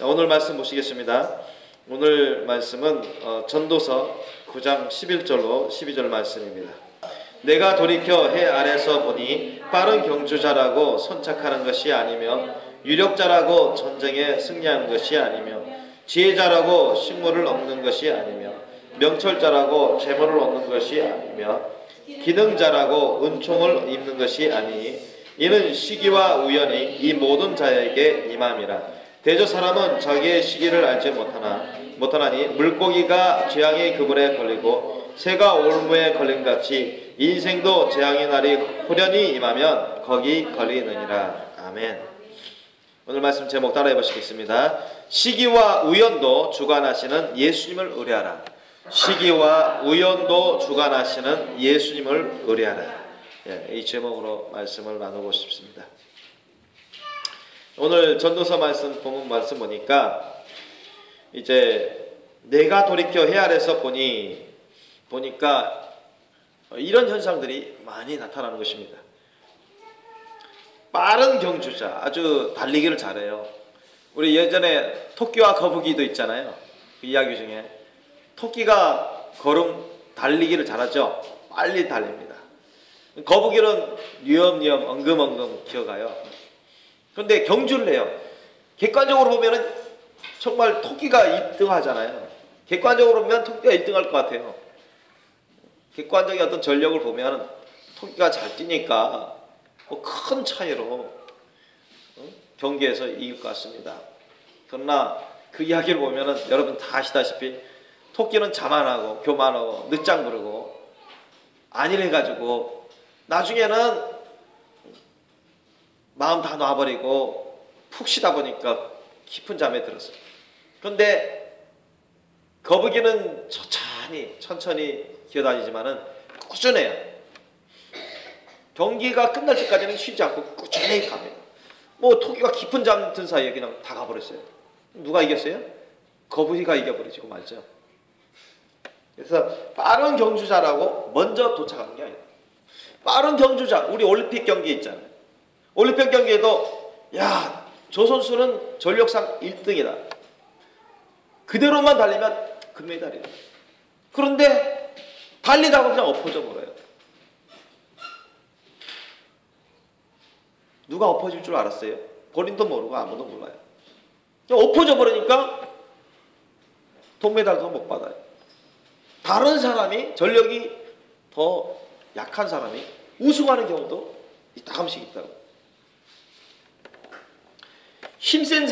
자, 오늘 말씀 보시겠습니다. 오늘 말씀은 전도서 9장 11절로 12절 말씀입니다. 내가 돌이켜 해 아래서 보니 빠른 경주자라고 선착하는 것이 아니며 유력자라고 전쟁에 승리하는 것이 아니며 지혜자라고 식물을 얻는 것이 아니며 명철자라고 재물을 얻는 것이 아니며 기능자라고 은총을 입는 것이 아니니 이는 시기와 우연이 이 모든 자에게 임함이라. 대저 사람은 자기의 시기를 알지 못하나니 물고기가 재앙의 그물에 걸리고 새가 올무에 걸림같이 인생도 재앙의 날이 호련히 임하면 거기 걸리느니라. 아멘. 오늘 말씀 제목 따라해 보시겠습니다. 시기와 우연도 주관하시는 예수님을 의뢰하라. 시기와 우연도 주관하시는 예수님을 의뢰하라. 이 제목으로 말씀을 나누고 싶습니다. 오늘 전도서 말씀 본문 말씀 보니까 이제 내가 돌이켜 해 아래서 보니까 이런 현상들이 많이 나타나는 것입니다. 빠른 경주자, 아주 달리기를 잘해요. 우리 예전에 토끼와 거북이도 있잖아요. 그 이야기 중에 토끼가 달리기를 잘하죠. 빨리 달립니다. 거북이는 뉘엄뉘엄 엉금엉금 기어가요. 그런데 경주를 해요. 객관적으로 보면은 정말 토끼가 1등 하잖아요. 객관적으로 보면 토끼가 1등 할 것 같아요. 객관적인 어떤 전력을 보면 토끼가 잘 뛰니까 큰 차이로 경기에서 이길 것 같습니다. 그러나 그 이야기를 보면은 여러분 다 아시다시피 토끼는 자만하고 교만하고 늦장 부르고 안일해가지고 나중에는 마음 다 놔버리고 푹 쉬다 보니까 깊은 잠에 들었어요. 그런데 거북이는 천천히 기어다니지만은 꾸준해요. 경기가 끝날 때까지는 쉬지 않고 꾸준히 갑니다. 토끼가 깊은 잠 든 사이에 그냥 다 가버렸어요. 누가 이겼어요? 거북이가 이겨버리고 말죠. 그래서 빠른 경주자라고 먼저 도착하는 게 아니에요. 빠른 경주자, 우리 올림픽 경기 있잖아요. 올림픽 경기에도 저 선수는 전력상 1등이다. 그대로만 달리면 금메달이다. 그런데 달리다가 그냥 엎어져 버려요. 누가 엎어질 줄 알았어요? 본인도 모르고 아무도 몰라요. 엎어져 버리니까 동메달도 못 받아요. 다른 사람이, 전력이 더 약한 사람이 우승하는 경우도 가끔씩 있다고. 힘센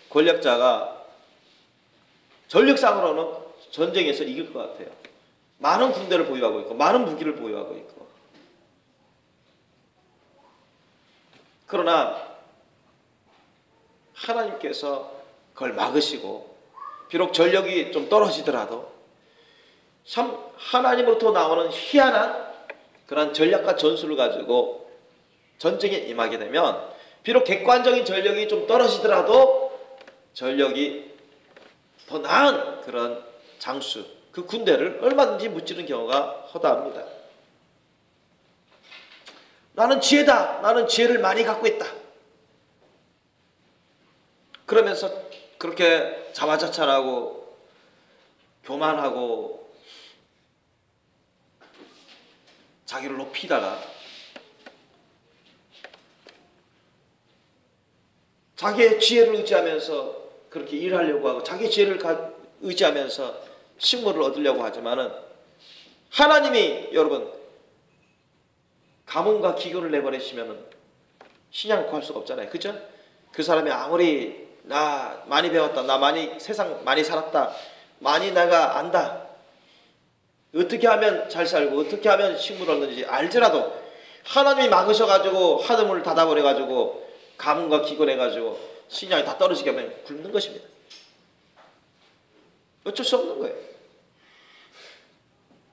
권력자가 전력상으로는 전쟁에서 이길 것 같아요. 많은 군대를 보유하고 있고 많은 무기를 보유하고 있고. 그러나 하나님께서 그걸 막으시고 비록 전력이 좀 떨어지더라도 참 하나님으로부터 나오는 희한한 그런 전략과 전술을 가지고 전쟁에 임하게 되면 비록 객관적인 전력이 좀 떨어지더라도 전력이 더 나은 그런 장수, 그 군대를 얼마든지 무찌르는 경우가 허다합니다. 나는 지혜다. 나는 지혜를 많이 갖고 있다. 그러면서 그렇게 자화자찬하고 교만하고 자기를 높이다가 자기의 지혜를 의지하면서 그렇게 일하려고 하고 자기의 지혜를 의지하면서 식물을 얻으려고 하지만은 하나님이 여러분 가문과 기교를 내버리시면은 신앙을 구할 수가 없잖아요. 그죠? 그 사람이 아무리 나 많이 배웠다, 나 세상 많이 살았다, 많이 내가 안다, 어떻게 하면 잘 살고 어떻게 하면 식물을 얻는지 알지라도 하나님이 막으셔가지고 하늘문을 닫아버려가지고 가문과 기권해가지고 신앙이 다 떨어지게 하면 굶는 것입니다. 어쩔 수 없는 거예요.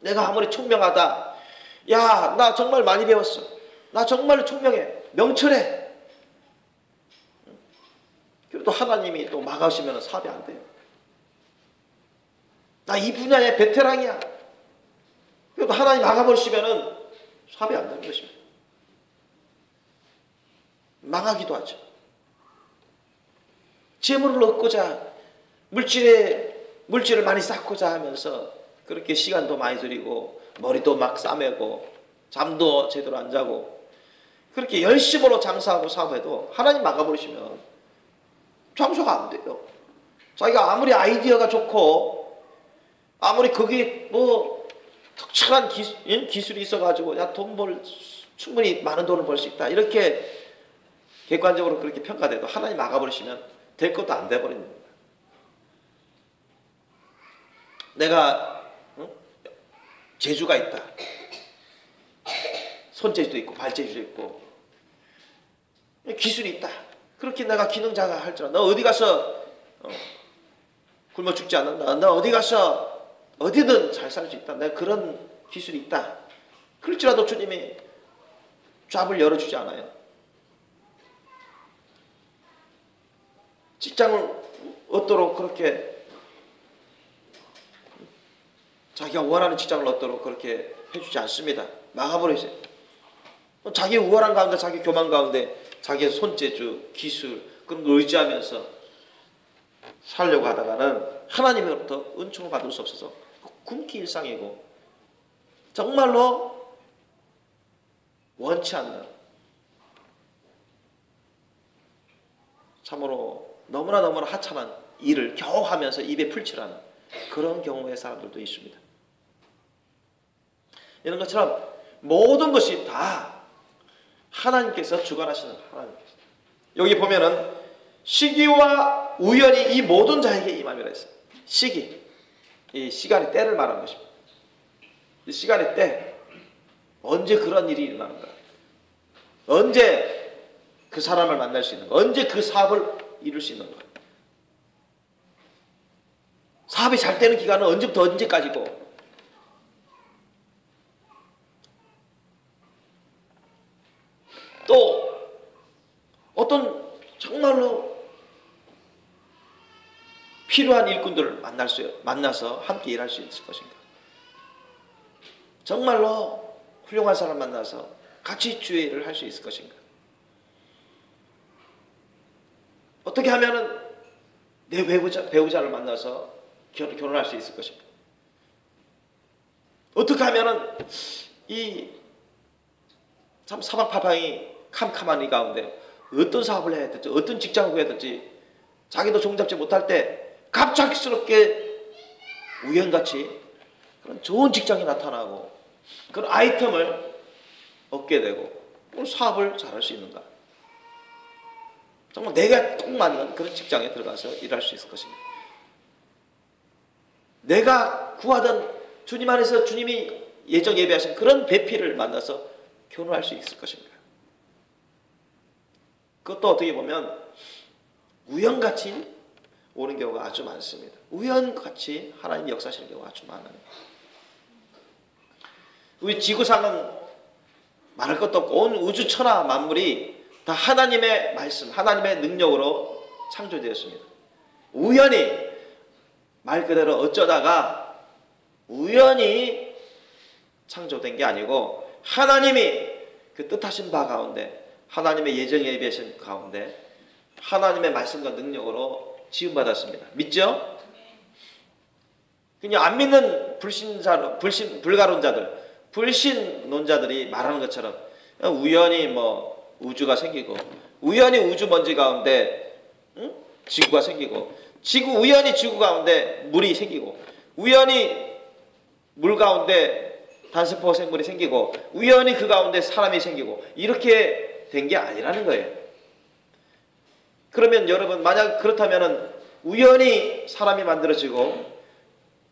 내가 아무리 총명하다, 나 정말 많이 배웠어, 나 정말 총명해, 명철해, 그래도 하나님이 또 막으시면 사업이 안 돼요. 나 이 분야의 베테랑이야, 그래도 하나님 막아버리시면 사업이 안 되는 것입니다. 망하기도 하죠. 재물을 얻고자 물질을 많이 쌓고자 하면서 그렇게 시간도 많이 들이고 머리도 막 싸매고 잠도 제대로 안 자고 그렇게 열심으로 장사하고 사업해도 하나님 막아버리시면 장사가 안 돼요. 자기가 아무리 아이디어가 좋고 아무리 거기에 뭐 특출한 기술이 있어가지고 야 충분히 많은 돈을 벌 수 있다 이렇게 객관적으로 그렇게 평가돼도 하나님 막아버리시면 될 것도 안 돼버리는 거예요. 내가 재주가 있다. 손재주도 있고 발재주도 있고 기술이 있다. 그렇게 내가 기능자가 할지라 너 어디 가서 굶어 죽지 않는다. 너 어디 가서 어디든 잘 살 수 있다. 내가 그런 기술이 있다. 그럴지라도 주님이 잡을 열어주지 않아요. 직장을 얻도록 그렇게 자기가 원하는 직장을 얻도록 그렇게 해주지 않습니다. 막아버리세요. 자기 우월한 가운데 자기 교만 가운데 자기의 손재주 기술 그런 걸 의지하면서 살려고 하다가는 하나님으로부터 은총을 받을 수 없어서 굶기 일상이고 정말로 원치 않는 참으로 너무나 하찮은 일을 겨우 하면서 입에 풀칠하는 그런 경우의 사람들도 있습니다. 이런 것처럼 모든 것이 다 하나님께서 주관하시는 하나님께서 여기 보면은 시기와 우연이 이 모든 자에게 임함이라 했어요. 시기, 이 시간의 때를 말하는 것입니다. 이 시간의 때, 언제 그런 일이 일어나는가, 언제 그 사람을 만날 수 있는가, 언제 그 사업을 이룰 수 있는가. 사업이 잘 되는 기간은 언제부터 언제까지고 또 어떤 정말로 필요한 일꾼들을 만나서 함께 일할 수 있을 것인가. 정말로 훌륭한 사람 만나서 같이 주의 일을 할 수 있을 것인가. 어떻게 하면은 내 배우자를 만나서 결혼할 수 있을 것인가. 어떻게 하면은 이 참 사방팔방이 캄캄한 이 가운데 어떤 사업을 해야 될지 어떤 직장을 해야 될지 자기도 종잡지 못할 때 갑작스럽게 우연같이 그런 좋은 직장이 나타나고 그런 아이템을 얻게 되고 그런 사업을 잘할 수 있는가. 정말 내가 딱 맞는 그런 직장에 들어가서 일할 수 있을 것입니다. 내가 구하던 주님 안에서 주님이 예정 예배하신 그런 배필을 만나서 결혼할 수 있을 것인가. 그것도 어떻게 보면 우연같이 오는 경우가 아주 많습니다. 우연같이 하나님 역사하시는 경우가 아주 많아요. 우리 지구상은 말할 것도 없고 온 우주 천하 만물이 다 하나님의 말씀, 하나님의 능력으로 창조되었습니다. 우연히 말 그대로 어쩌다가 우연히 창조된 게 아니고 하나님이 그 뜻하신 바 가운데 하나님의 예정에 예비하신 가운데 하나님의 말씀과 능력으로 지음받았습니다. 믿죠? 그냥 안 믿는 불가론자들, 불신론자들이 말하는 것처럼 우연히 뭐 우주가 생기고 우연히 우주 먼지 가운데 지구가 생기고 우연히 지구 가운데 물이 생기고 우연히 물 가운데 단세포 생물이 생기고 우연히 그 가운데 사람이 생기고 이렇게 된 게 아니라는 거예요. 그러면 여러분 만약 그렇다면은 우연히 사람이 만들어지고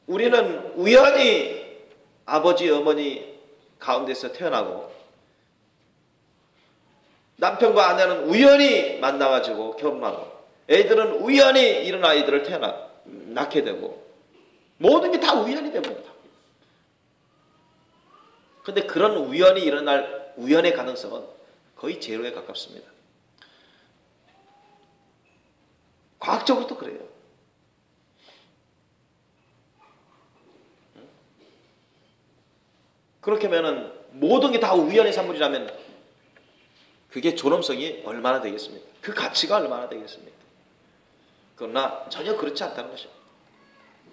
우리는 우연히 아버지 어머니 가운데서 태어나고 남편과 아내는 우연히 만나가지고 결혼하고 애들은 우연히 이런 아이들을 낳게 되고 모든 게 다 우연이 됩니다. 근데 그런 우연이 일어날 우연의 가능성은 거의 제로에 가깝습니다. 과학적으로도 그래요. 그렇게 하면은 모든 게 다 우연의 산물이라면 그게 존엄성이 얼마나 되겠습니까? 그 가치가 얼마나 되겠습니까? 그러나 전혀 그렇지 않다는 것입니다.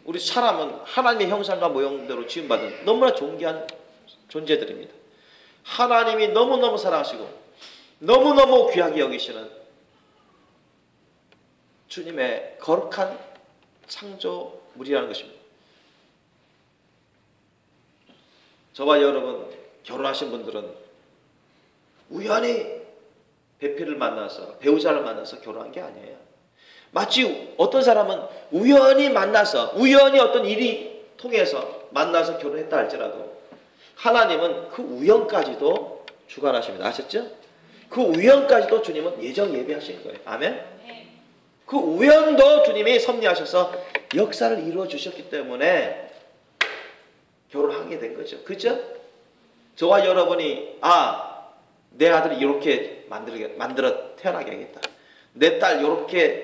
우리 사람은 하나님의 형상과 모형대로 지음받은 너무나 존귀한 존재들입니다. 하나님이 너무너무 사랑하시고 너무너무 귀하게 여기시는 주님의 거룩한 창조물이라는 것입니다. 저와 여러분 결혼하신 분들은 우연히 배필을 만나서 배우자를 만나서 결혼한 게 아니에요. 마치 어떤 사람은 우연히 만나서 우연히 어떤 일이 통해서 만나서 결혼했다 할지라도 하나님은 그 우연까지도 주관하십니다. 아셨죠? 그 우연까지도 주님은 예정 예비하신 거예요. 아멘? 그 우연도 주님이 섭리하셔서 역사를 이루어 주셨기 때문에 결혼하게 된 거죠. 그죠? 저와 여러분이 내 아들이 이렇게 만들어 태어나게 하겠다. 내 딸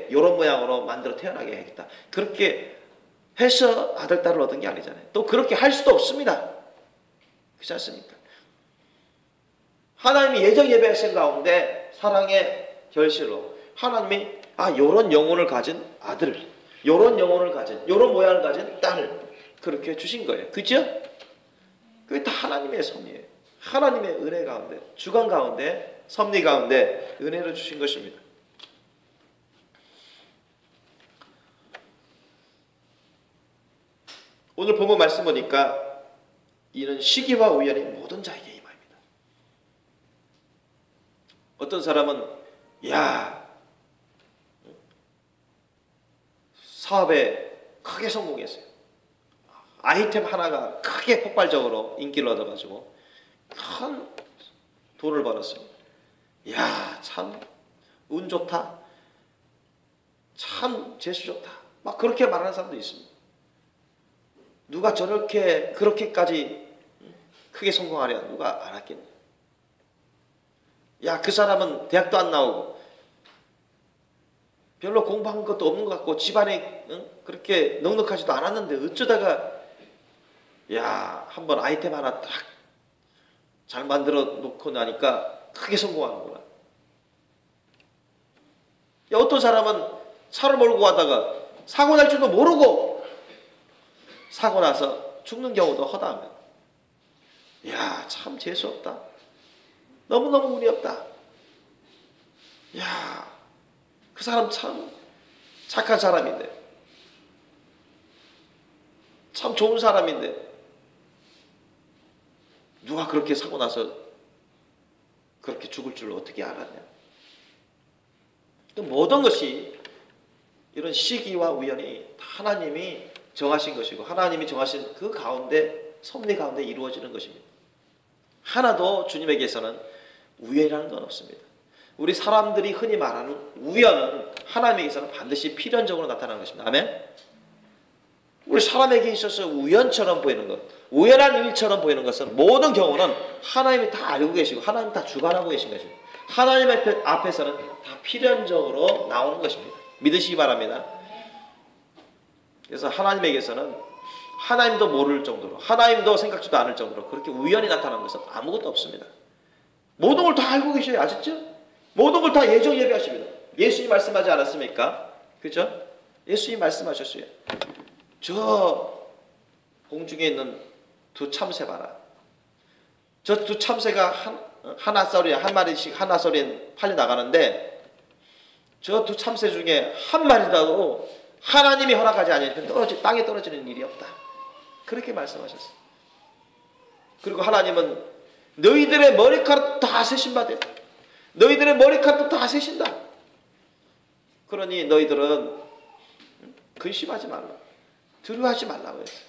이런 모양으로 만들어 태어나게 하겠다. 그렇게 해서 아들, 딸을 얻은 게 아니잖아요. 또 그렇게 할 수도 없습니다. 그렇지 않습니까? 하나님이 예정 예배하신 가운데 사랑의 결실로 하나님이 요런 영혼을 가진 아들을, 요런 영혼을 가진, 요런 모양을 가진 딸을 그렇게 주신 거예요. 그죠? 그게 다 하나님의 섭리예요. 하나님의 은혜 가운데, 주관 가운데, 섭리 가운데 은혜를 주신 것입니다. 오늘 본문 말씀 보니까 이는 시기와 우연이 모든 자에게 임합니다. 어떤 사람은 사업에 크게 성공했어요. 아이템 하나가 크게 폭발적으로 인기를 얻어가지고 큰 돈을 벌었어요. 참 운 좋다. 참 재수 좋다. 막 그렇게 말하는 사람도 있습니다. 누가 그렇게까지 크게 성공하려 누가 알았겠냐. 그 사람은 대학도 안 나오고 별로 공부한 것도 없는 것 같고 집안이 그렇게 넉넉하지도 않았는데 어쩌다가 한번 아이템 하나 딱 잘 만들어 놓고 나니까 크게 성공하는구나. 어떤 사람은 차를 몰고 가다가 사고 날 줄도 모르고 사고 나서 죽는 경우도 허다하면 참 재수없다. 너무너무 운이 없다. 그 사람 참 착한 사람인데 참 좋은 사람인데 누가 그렇게 사고 나서 그렇게 죽을 줄 어떻게 알았냐. 또 모든 것이 이런 시기와 우연이 하나님이 정하신 것이고 하나님이 정하신 그 가운데 섭리 가운데 이루어지는 것입니다. 하나도 주님에게서는 우연이라는 건 없습니다. 우리 사람들이 흔히 말하는 우연은 하나님에게서는 반드시 필연적으로 나타나는 것입니다. 아멘? 우리 사람에게 있어서 우연처럼 보이는 것, 우연한 일처럼 보이는 것은 모든 경우는 하나님이 다 알고 계시고 하나님이 다 주관하고 계신 것입니다. 하나님 앞에서는 다 필연적으로 나오는 것입니다. 믿으시기 바랍니다. 그래서 하나님에게서는 하나님도 모를 정도로 하나님도 생각지도 않을 정도로 그렇게 우연히 나타나는 것은 아무것도 없습니다. 모든 걸 다 알고 계셔요. 아셨죠? 모든 걸 다 예정 예비하십니다. 예수님 말씀하지 않았습니까? 그죠? 예수님 말씀하셨어요. 저 공중에 있는 두 참새 봐라. 저 두 참새가 한 마리씩 하나소리에 팔려 나가는데 저 두 참새 중에 한 마리라도 하나님이 허락하지 않으면 땅에 떨어지는 일이 없다. 그렇게 말씀하셨어요. 그리고 하나님은 너희들의 머리카락도 다 세신다. 너희들의 머리카락도 다 세신다. 그러니 너희들은 근심하지 말라. 두려워하지 말라고 했어요.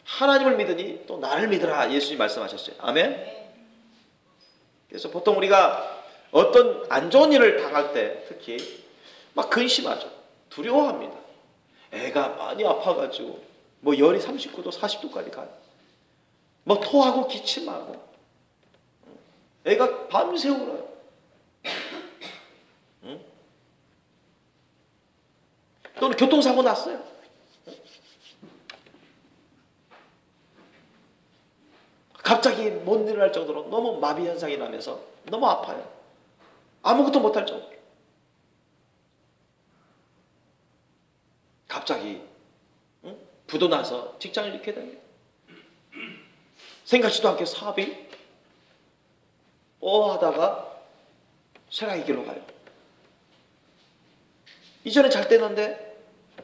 하나님을 믿으니 또 나를 믿으라. 예수님 말씀하셨어요. 아멘. 그래서 보통 우리가 어떤 안 좋은 일을 당할 때 특히 막 근심하죠. 두려워합니다. 애가 많이 아파가지고 뭐 열이 39도 40도까지 가요. 뭐 토하고 기침하고 애가 밤새 울어요. 또는 교통사고 났어요. 갑자기 못 일어날 정도로 너무 마비 현상이 나면서 너무 아파요. 아무것도 못할 정도로. 갑자기 부도 나서 직장을 잃게 됩니다. 생각지도 않게 사업이 하다가 쇠락의 길로 가요. 이전에 잘 되는데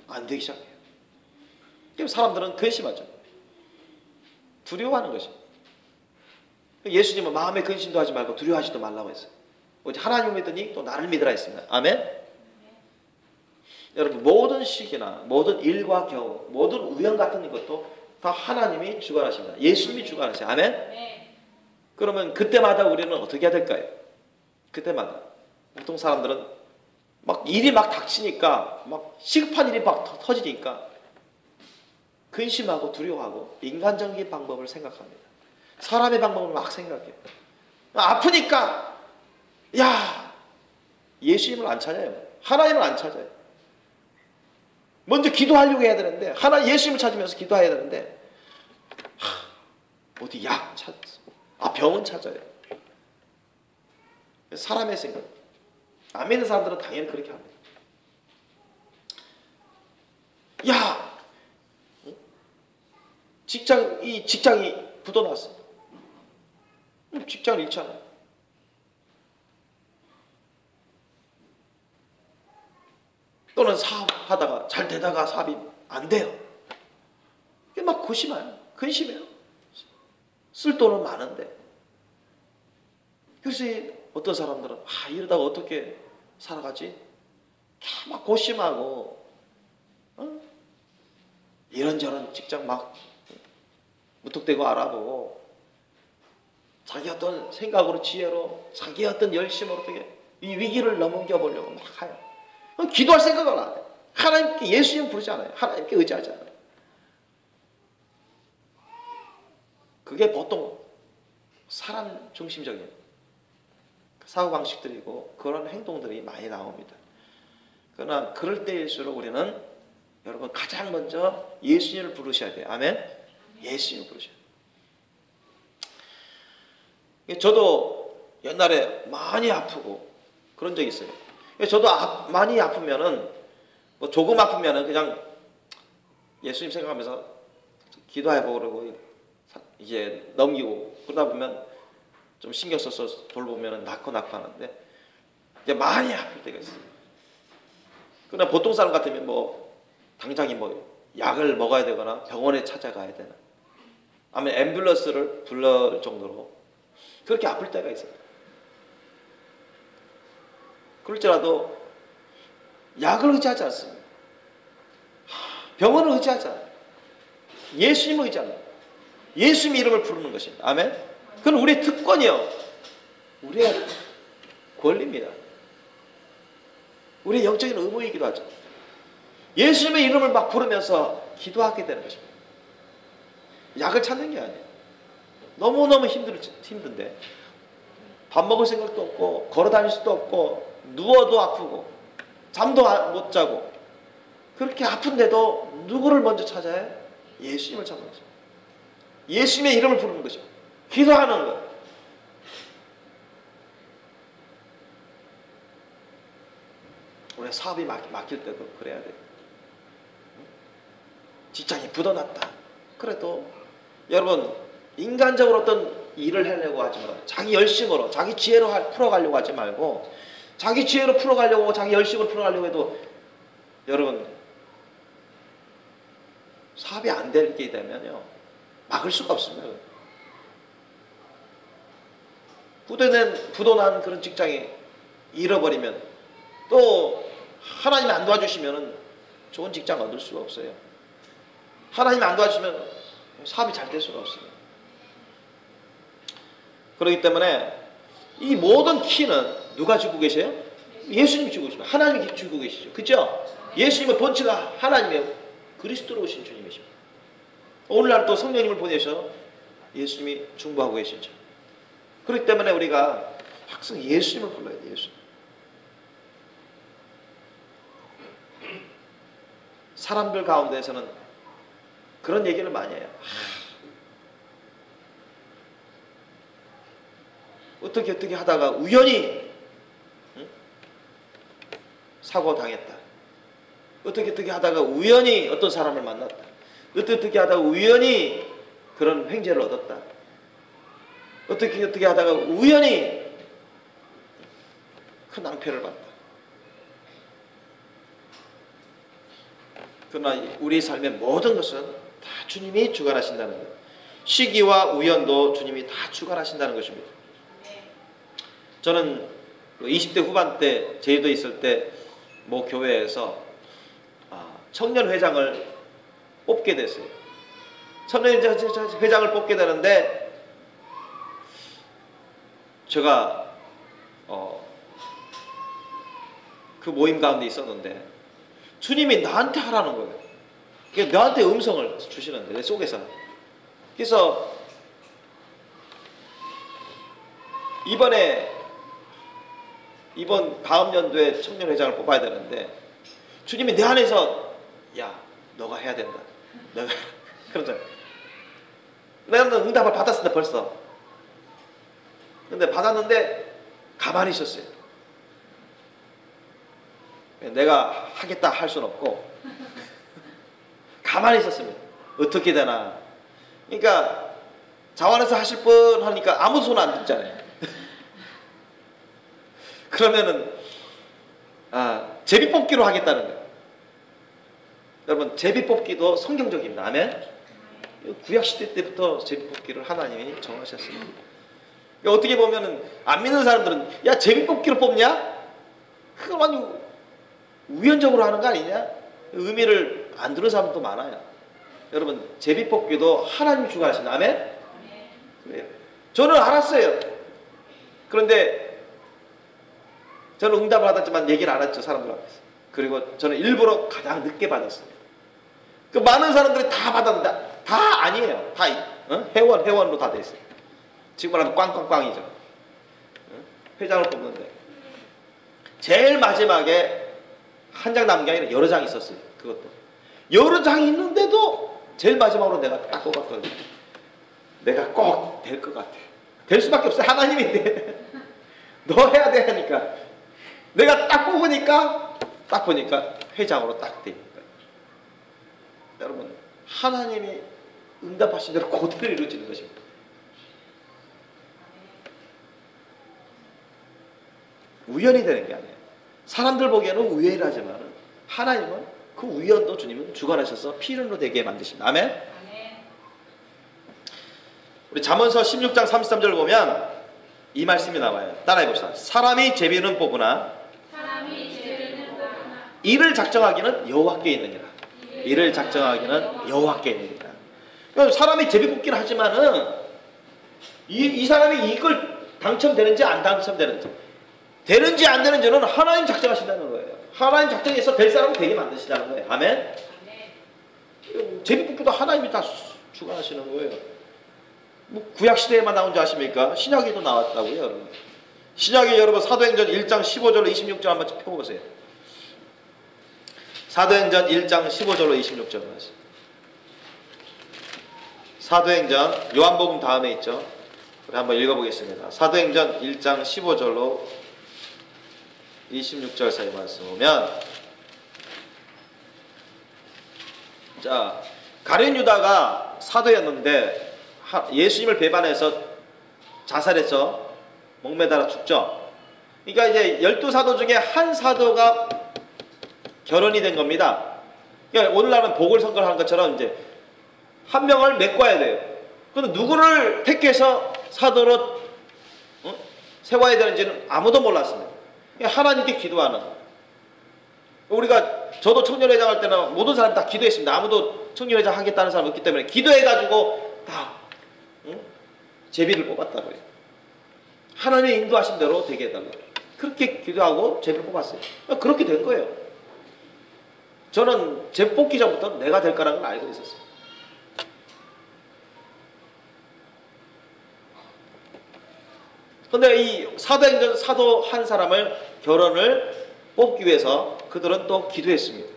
안 되기 시작해요. 그럼 사람들은 근심하죠. 두려워하는 것입니다. 예수님은 마음의 근심도 하지 말고 두려워하지도 말라고 했어요. 오직 하나님을 믿으니 또 나를 믿으라 했습니다. 아멘. 여러분, 모든 시기나 모든 일과 경우, 모든 우연 같은 것도 다 하나님이 주관하십니다. 예수님이 주관하세요. 아멘. 그러면 그때마다 우리는 어떻게 해야 될까요? 그때마다 보통 사람들은 막 일이 막 닥치니까, 막 시급한 일이 막 터지니까 근심하고 두려워하고 인간적인 방법을 생각합니다. 사람의 방법을 막 생각해요. 아프니까 예수님을 안 찾아요. 하나님을 안 찾아요. 먼저 기도하려고 해야 되는데, 예수님을 찾으면서 기도해야 되는데 어디 약 찾고 병은 찾아요. 사람의 생각. 안 믿는 사람들은 당연히 그렇게 합니다. 직장이 부도났어. 직장을 잃잖아요. 또는 사업하다가 잘 되다가 사업이 안 돼요. 막 고심해요. 근심해요. 쓸 돈은 많은데. 그래서 어떤 사람들은 이러다가 어떻게 살아가지? 막 고심하고 이런저런 직장 막 무턱대고 알아보고 자기 어떤 생각으로 지혜로 자기 어떤 열심으로 어떻게 이 위기를 넘겨보려고 막 해요. 기도할 생각을 안 해요. 하나님께 예수님 부르지 않아요. 하나님께 의지하지 않아요. 그게 보통 사람 중심적인 사고방식들이고 그런 행동들이 많이 나옵니다. 그러나 그럴 때일수록 우리는 여러분 가장 먼저 예수님을 부르셔야 돼요. 아멘? 예수님을 부르셔야 돼요. 저도 옛날에 많이 아프고 그런 적이 있어요. 저도 많이 아프면은 뭐 조금 아프면은 그냥 예수님 생각하면서 기도해보고 그러고 이제 넘기고 그러다 보면 좀 신경 써서 돌보면 낫고 하는데 이제 많이 아플 때가 있어요. 그러나 보통 사람 같으면 뭐 당장에 뭐 약을 먹어야 되거나 병원에 찾아가야 되나 아니면 앰뷸런스를 불러올 정도로 그렇게 아플 때가 있어요. 그럴지라도 약을 의지하지 않습니다. 병원을 의지하지 않아요. 예수님을 의지합니다. 예수님의 이름을 부르는 것입니다. 아멘? 그건 우리의 특권이요. 우리의 권리입니다. 우리의 영적인 의무이기도 하죠. 예수님의 이름을 막 부르면서 기도하게 되는 것입니다. 약을 찾는 게 아니에요. 너무너무 힘든데 밥 먹을 생각도 없고 걸어 다닐 수도 없고 누워도 아프고 잠도 못 자고 그렇게 아픈데도 누구를 먼저 찾아야 해요? 예수님을 찾는 거죠. 예수님의 이름을 부르는 거죠. 기도하는 거. 우리 사업이 막힐 때도 그래야 돼요. 직장이 부도났다. 그래도 여러분 인간적으로 어떤 일을 하려고 하지 말고 자기 열심으로 자기 지혜로 풀어가려고 하지 말고 자기 지혜로 풀어가려고 자기 열심으로 풀어가려고 해도 여러분 사업이 안 되게 되면요 막을 수가 없습니다. 부도난 그런 직장이 잃어버리면 또 하나님이 안 도와주시면 좋은 직장 얻을 수가 없어요. 하나님이 안 도와주시면 사업이 잘 될 수가 없어요. 그렇기 때문에 이 모든 키는 누가 주고 계세요? 예수님이 주고 계십니다. 하나님이 주고 계시죠. 그죠? 예수님의 본체가 하나님의 그리스도로 오신 주님이십니다. 오늘날 또 성령님을 보내셔 예수님이 중보하고 계시죠. 그렇기 때문에 우리가 항상 예수님을 불러야 돼요. 예수님. 사람들 가운데서는 그런 얘기를 많이 해요. 어떻게 하다가 우연히 사고 당했다. 어떻게 하다가 우연히 어떤 사람을 만났다. 어떻게 하다가 우연히 그런 횡재를 얻었다. 어떻게 하다가 우연히 큰 낭패를 봤다. 그러나 우리 삶의 모든 것은 다 주님이 주관하신다는 것. 시기와 우연도 주님이 다 주관하신다는 것입니다. 저는 20대 후반 때 제주도에 있을 때 모 교회에서 청년회장을 뽑게 됐어요. 청년회장을 뽑게 되는데 제가 그 모임 가운데 있었는데 주님이 나한테 하라는 거예요. 그러니까 나한테 음성을 주시는데 내 속에서. 그래서 이번 다음 연도에 청년회장을 뽑아야 되는데 주님이 내 안에서 야 너가 해야 된다. 너가 그러잖아요. 내가 응답을 받았습니다 벌써. 근데 받았는데 가만히 있었어요. 내가 하겠다 할 수는 없고 가만히 있었습니다. 어떻게 되나. 그러니까 자원에서 하실 분 하니까 아무 손 안 듣잖아요. 그러면은 제비뽑기로 하겠다는 거예요. 여러분 제비뽑기도 성경적입니다. 아멘. 구약시대 때부터 제비뽑기를 하나님이 정하셨습니다. 그러니까 어떻게 보면은 안 믿는 사람들은 야 제비뽑기로 뽑냐? 그거 아주 우연적으로 하는 거 아니냐? 의미를 안 두는 사람도 많아요. 여러분 제비뽑기도 하나님이 주관하신다. 아멘. 그래요. 저는 알았어요. 그런데 저는 응답을 받았지만 얘기를 안 했죠. 사람들 앞에서. 그리고 저는 일부러 가장 늦게 받았습니다. 그 많은 사람들이 다 받았는데 다 아니에요. 다 회원으로 다 돼 있어요. 지금 말하면 꽝꽝꽝이죠. 회장을 뽑는데 제일 마지막에 한 장 남은 게 아니라 여러 장 있었어요. 그것도 여러 장이 있는데도 제일 마지막으로 내가 딱 뽑았거든요. 내가 꼭 될 것 같아. 될 수밖에 없어요. 하나님이 돼. 너 해야 돼 하니까 내가 딱 뽑으니까 딱 보니까 회장으로 딱 돼 있는 거예요. 여러분 하나님이 응답하신 대로 그대로 이루어지는 것입니다. 우연이 되는 게 아니에요. 사람들 보기에는 우연이라지만 하나님은 그 우연도 주님은 주관하셔서 필연으로 되게 만드십니다. 아멘. 우리 잠언서 16장 33절 보면 이 말씀이 나와요. 따라해 봅시다. 사람이 제비는 뽑으나 이를 작정하기는 여호와께 있느니라. 이를 작정하기는 여호와께 있느니라. 그러니까 사람이 제비 뽑기는 하지만은 이 사람이 이걸 당첨되는지 안 당첨되는지 되는지 안 되는지는 하나님 작정하신다는 거예요. 하나님 작정해서 될 사람을 되게 만드시다는 거예요. 아멘. 제비 뽑기도 하나님이 다 주관하시는 거예요. 뭐 구약 시대에만 나온 줄 아십니까? 신약에도 나왔다고요, 여러분. 신약에 여러분 사도행전 1장 15절로 26절 한번 펴보세요. 사도행전 1장 15절로 26절 말씀. 사도행전 요한복음 다음에 있죠. 우리 한번 읽어보겠습니다. 사도행전 1장 15절로 26절 사이 말씀 보면, 자, 가룟 유다가 사도였는데 예수님을 배반해서 자살해서 목매달아 죽죠. 그러니까 이제 12사도 중에 한 사도가 결혼이 된 겁니다. 그러니까 오늘날은 보궐선거를 한 것처럼 이제 한 명을 메꿔야 돼요. 그런데 누구를 택해서 사도로 세워야 되는지는 아무도 몰랐습니다. 하나님께 기도하는. 우리가 저도 청년회장 할 때는 모든 사람 다 기도했습니다. 아무도 청년회장 하겠다는 사람 없기 때문에 기도해가지고 다 제비를 뽑았다고요. 하나님의 인도하신 대로 되게 해달라고. 그렇게 기도하고 제비를 뽑았어요. 그렇게 된 거예요. 저는 제비 뽑기 전부터 내가 될 거라는 걸 알고 있었어요. 그런데 이 사도행전 사도 한 사람을 결혼을 뽑기 위해서 그들은 또 기도했습니다.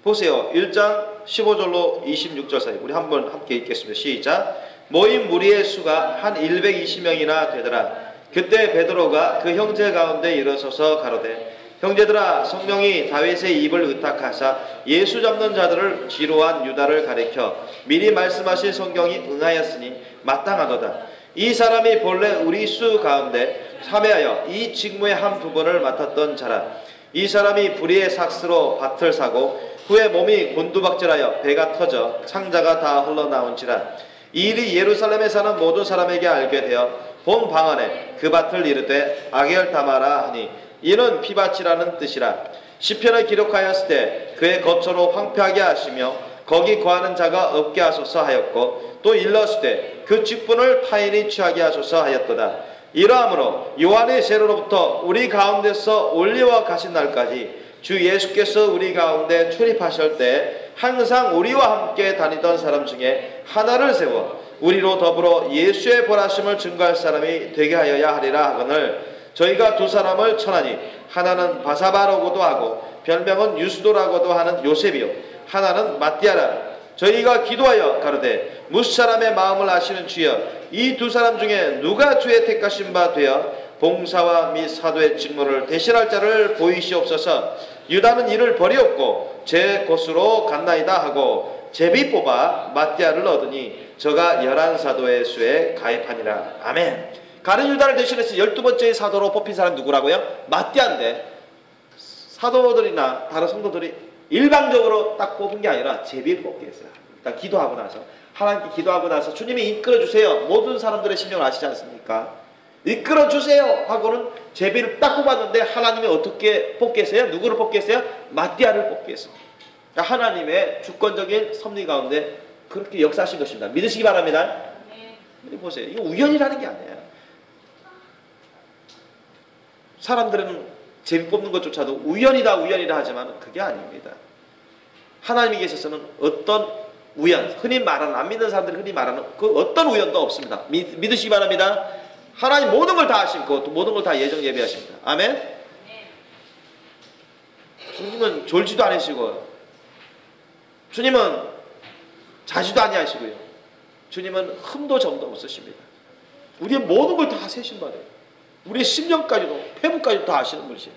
보세요. 1장 15절로 26절 사이 우리 한번 함께 읽겠습니다. 시작. 모인 무리의 수가 한 120명이나 되더라. 그때 베드로가 그 형제 가운데 일어서서 가로되 형제들아, 성령이 다윗의 입을 의탁하사 예수 잡는 자들을 지로한 유다를 가리켜 미리 말씀하신 성경이 응하였으니 마땅하도다. 이 사람이 본래 우리 수 가운데 참여하여 이 직무의 한 부분을 맡았던 자라. 이 사람이 불의의 삭스로 밭을 사고 후에 몸이 곤두박질하여 배가 터져 창자가 다 흘러나온지라. 이 일이 예루살렘에 사는 모든 사람에게 알게 되어 본 방언에 그 밭을 이르되 아겔다마라 하니 이는 피밭이라는 뜻이라. 시편을 기록하였을 때 그의 거처로 황폐하게 하시며 거기 거하는 자가 없게 하소서 하였고 또 일렀을 때 그 직분을 타인이 취하게 하소서 하였도다. 이러함으로 요한의 세로로부터 우리 가운데서 올리와 가신 날까지 주 예수께서 우리 가운데 출입하실 때 항상 우리와 함께 다니던 사람 중에 하나를 세워 우리로 더불어 예수의 벌하심을 증거할 사람이 되게 하여야 하리라 하거늘 저희가 두 사람을 천하니 하나는 바사바라고도 하고 별명은 유스도라고도 하는 요셉이요 하나는 마띠아라. 저희가 기도하여 가로되 무사람의 마음을 아시는 주여 이 두 사람 중에 누가 주의 택하신 바 되어 봉사와 및 사도의 직무를 대신할 자를 보이시옵소서. 유다는 이를 버리었고 제 곳으로 갔나이다 하고 제비 뽑아 마띠아를 얻으니 저가 11사도의 수에 가입하니라. 아멘. 가룟 유다를 대신해서 12번째 사도로 뽑힌 사람이 누구라고요? 마띠아인데 사도들이나 다른 성도들이 일방적으로 딱 뽑은 게 아니라 제비를 뽑게 했어요. 일단 기도하고 나서 하나님께 기도하고 나서 주님이 이끌어주세요. 모든 사람들의 심령을 아시지 않습니까? 이끌어주세요 하고는 제비를 딱 뽑았는데 하나님이 어떻게 뽑게 했어요? 누구를 뽑게 했어요? 마띠아를 뽑게 했어요. 그러니까 하나님의 주권적인 섭리 가운데 그렇게 역사하신 것입니다. 믿으시기 바랍니다. 네. 보세요. 이거 우연이라는 게 아니에요. 사람들은 제비 뽑는 것조차도 우연이다 하지만 그게 아닙니다. 하나님에 계셔서는 어떤 우연, 흔히 말하는, 안 믿는 사람들이 흔히 말하는 그 어떤 우연도 없습니다. 믿으시기 바랍니다. 하나님 모든 걸 다 하시고 또 모든 걸 다 예정 예비하십니다. 아멘. 주님은 졸지도 않으시고 주님은 자지도 아니하시고요. 주님은 흠도 점도 없으십니다. 우리의 모든 걸 다 세신 바래요. 우리의 심령까지도 폐부까지도 다 아시는 분이세요.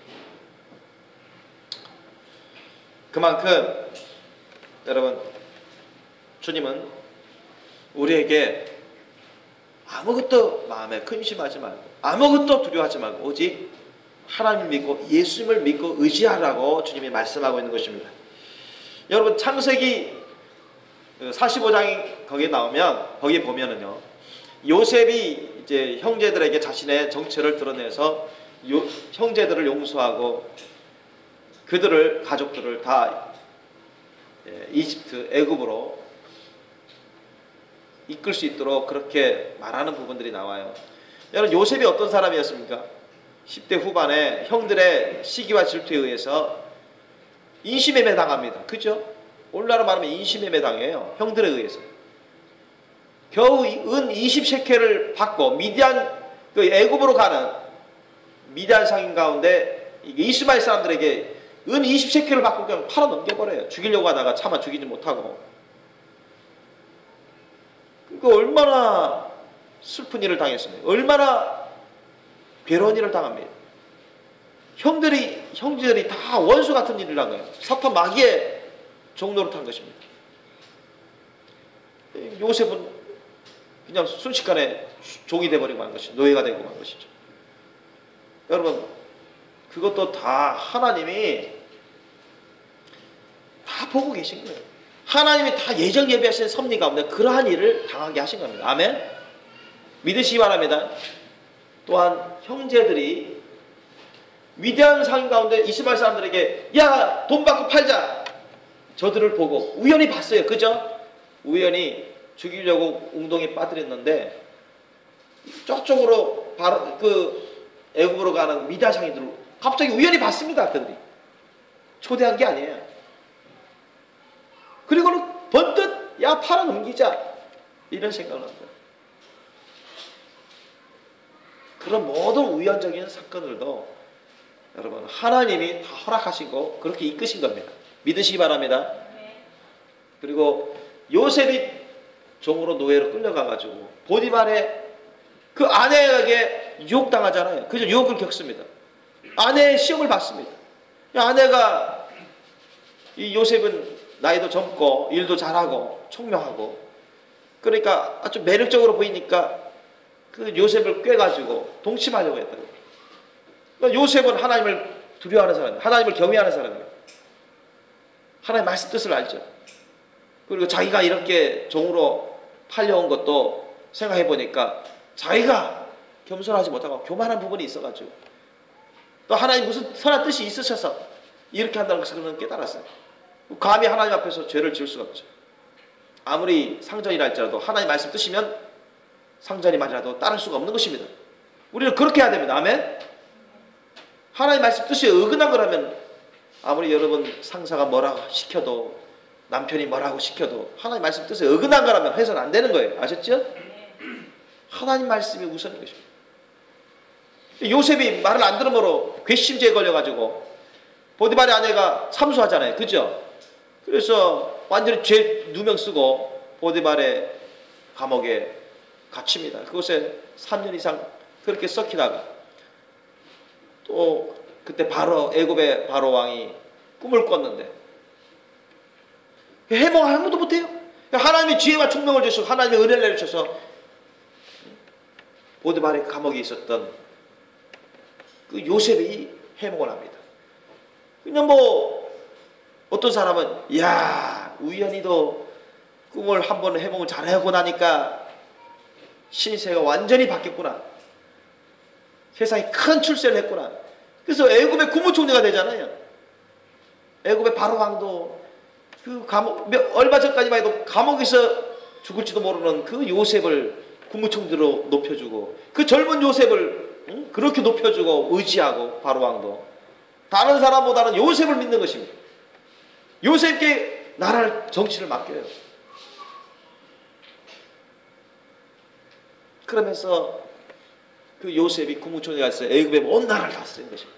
그만큼 여러분 주님은 우리에게 아무것도 마음에 근심하지 말고 아무것도 두려워하지 말고 오직 하나님을 믿고 예수님을 믿고 의지하라고 주님이 말씀하고 있는 것입니다. 여러분 창세기 45장이 거기에 나오면 거기에 보면은요 요셉이 이제 형제들에게 자신의 정체를 드러내서 형제들을 용서하고 그들을 가족들을 다 이집트 애굽으로 이끌 수 있도록 그렇게 말하는 부분들이 나와요. 여러분 요셉이 어떤 사람이었습니까? 10대 후반에 형들의 시기와 질투에 의해서 인신매매 당합니다. 그죠? 오늘날로 말하면 인신매매 당해요. 형들에 의해서. 겨우 은 20세켈을 받고 미디안 그 애굽으로 가는 미디안 상인 가운데 이스마엘 사람들에게 은 20세켈을 받고 그냥 팔아 넘겨버려요. 죽이려고 하다가 차마 죽이지 못하고. 그러니까 얼마나 슬픈 일을 당했습니까? 얼마나 괴로운 일을 당합니다. 형제들이 다 원수 같은 일을 한 거예요. 사탄 마귀의 종로를 탄 것입니다. 요셉은 그냥 순식간에 종이 돼버리고 만 것이죠. 노예가 되고 만 것이죠. 여러분 그것도 다 하나님이 다 보고 계신 거예요. 하나님이 다 예정 예비하신 섭리 가운데 그러한 일을 당하게 하신 겁니다. 아멘. 믿으시기 바랍니다. 또한 형제들이 위대한 상인 가운데 이스마엘 사람들에게 야 돈 받고 팔자 저들을 보고 우연히 봤어요. 그죠? 우연히 죽이려고 웅덩이에 빠뜨렸는데 저쪽으로 바로 그 애굽으로 가는 미디안 상인들을 갑자기 우연히 봤습니다. 그들이 초대한 게 아니에요. 그리고는 번뜩 야 팔아 넘기자 이런 생각을 합니다. 그런 모든 우연적인 사건들도 여러분 하나님이 다 허락하시고 그렇게 이끄신 겁니다. 믿으시기 바랍니다. 그리고 요셉이 종으로 노예로 끌려가가지고 보디발의 그 아내에게 유혹당하잖아요. 그죠? 유혹을 겪습니다. 아내의 시험을 받습니다. 아내가 이 요셉은 나이도 젊고 일도 잘하고 총명하고 그러니까 아주 매력적으로 보이니까 그 요셉을 꿰가지고 동침하려고 했다. 그러니까 요셉은 하나님을 두려워하는 사람이에요. 하나님을 경외하는 사람이에요. 하나님 말씀 뜻을 알죠. 그리고 자기가 이렇게 종으로 팔려온 것도 생각해 보니까 자기가 겸손하지 못하고 교만한 부분이 있어가지고 또 하나님 무슨 선한 뜻이 있으셔서 이렇게 한다는 것을 그는 깨달았어요. 감히 하나님 앞에서 죄를 지을 수가 없죠. 아무리 상전이라 할지라도 하나님 말씀 뜻이면 상전이 말이라도 따를 수가 없는 것입니다. 우리는 그렇게 해야 됩니다. 아멘. 하나님 말씀 뜻이 어긋난 거라면 아무리 여러분 상사가 뭐라고 시켜도 남편이 뭐라고 시켜도 하나님 말씀 뜻에 어긋난 거라면 해서는 안 되는 거예요. 아셨죠? 하나님 말씀이 우선인 것입니다. 요셉이 말을 안 들으므로 괘씸죄에 걸려가지고 보디발의 아내가 참수하잖아요. 그죠? 그래서 완전히 죄 누명 쓰고 보디발의 감옥에 갇힙니다. 그곳에 3년 이상 그렇게 썩히다가 또 그때 바로 애굽의 바로 왕이 꿈을 꿨는데 해몽 아무도 못해요. 하나님이 지혜와 총명을 주시고 하나님의 은혜를 내주셔서 보디발의 감옥에 있었던 그 요셉이 해몽을 합니다. 그냥 뭐 어떤 사람은 야 우연히도 꿈을 한 번 해몽을 잘하고 나니까 신세가 완전히 바뀌었구나. 세상에 큰 출세를 했구나. 그래서 애굽의 국무총리가 되잖아요. 애굽의 바로 왕도 그 감옥 얼마 전까지만 해도 감옥에서 죽을지도 모르는 그 요셉을 국무총리로 높여주고 그 젊은 요셉을 그렇게 높여주고 의지하고 바로 왕도 다른 사람보다는 요셉을 믿는 것입니다. 요셉께 나라를 정치를 맡겨요. 그러면서 그 요셉이 국무총리가 있어요. 애굽의 온 나라를 다스리는 것입니다.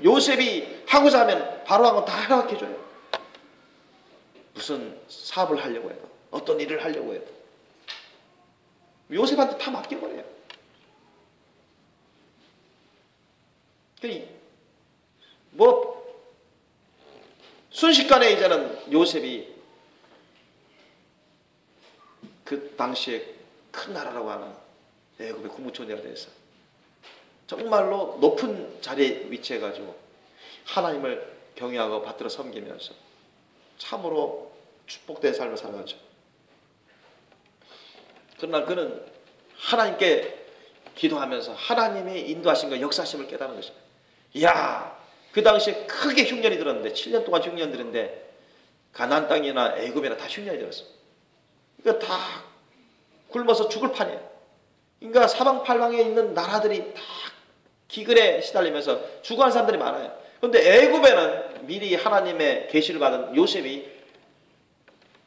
요셉이 하고자 하면 바로 왕은 다 허락해줘요. 무슨 사업을 하려고 해도 어떤 일을 하려고 해도 요셉한테 다 맡겨버려요. 뭐 순식간에 이제는 요셉이 그 당시에 큰 나라라고 하는 애굽의 국무총리가 돼서 정말로 높은 자리에 위치해가지고 하나님을 경외하고 받들어 섬기면서 참으로 축복된 삶을 살아가죠. 그러나 그는 하나님께 기도하면서 하나님의 인도하심과 역사심을 깨닫는 것입니다. 이야, 그 당시에 크게 흉년이 들었는데 7년 동안 흉년 들었는데 가나안 땅이나 애굽이나 다 흉년이 들었어요. 그러니까 다 굶어서 죽을 판이에요. 그러니까 사방팔방에 있는 나라들이 다 기근에 시달리면서 죽어가는 사람들이 많아요. 그런데 애굽에는 미리 하나님의 계시를 받은 요셉이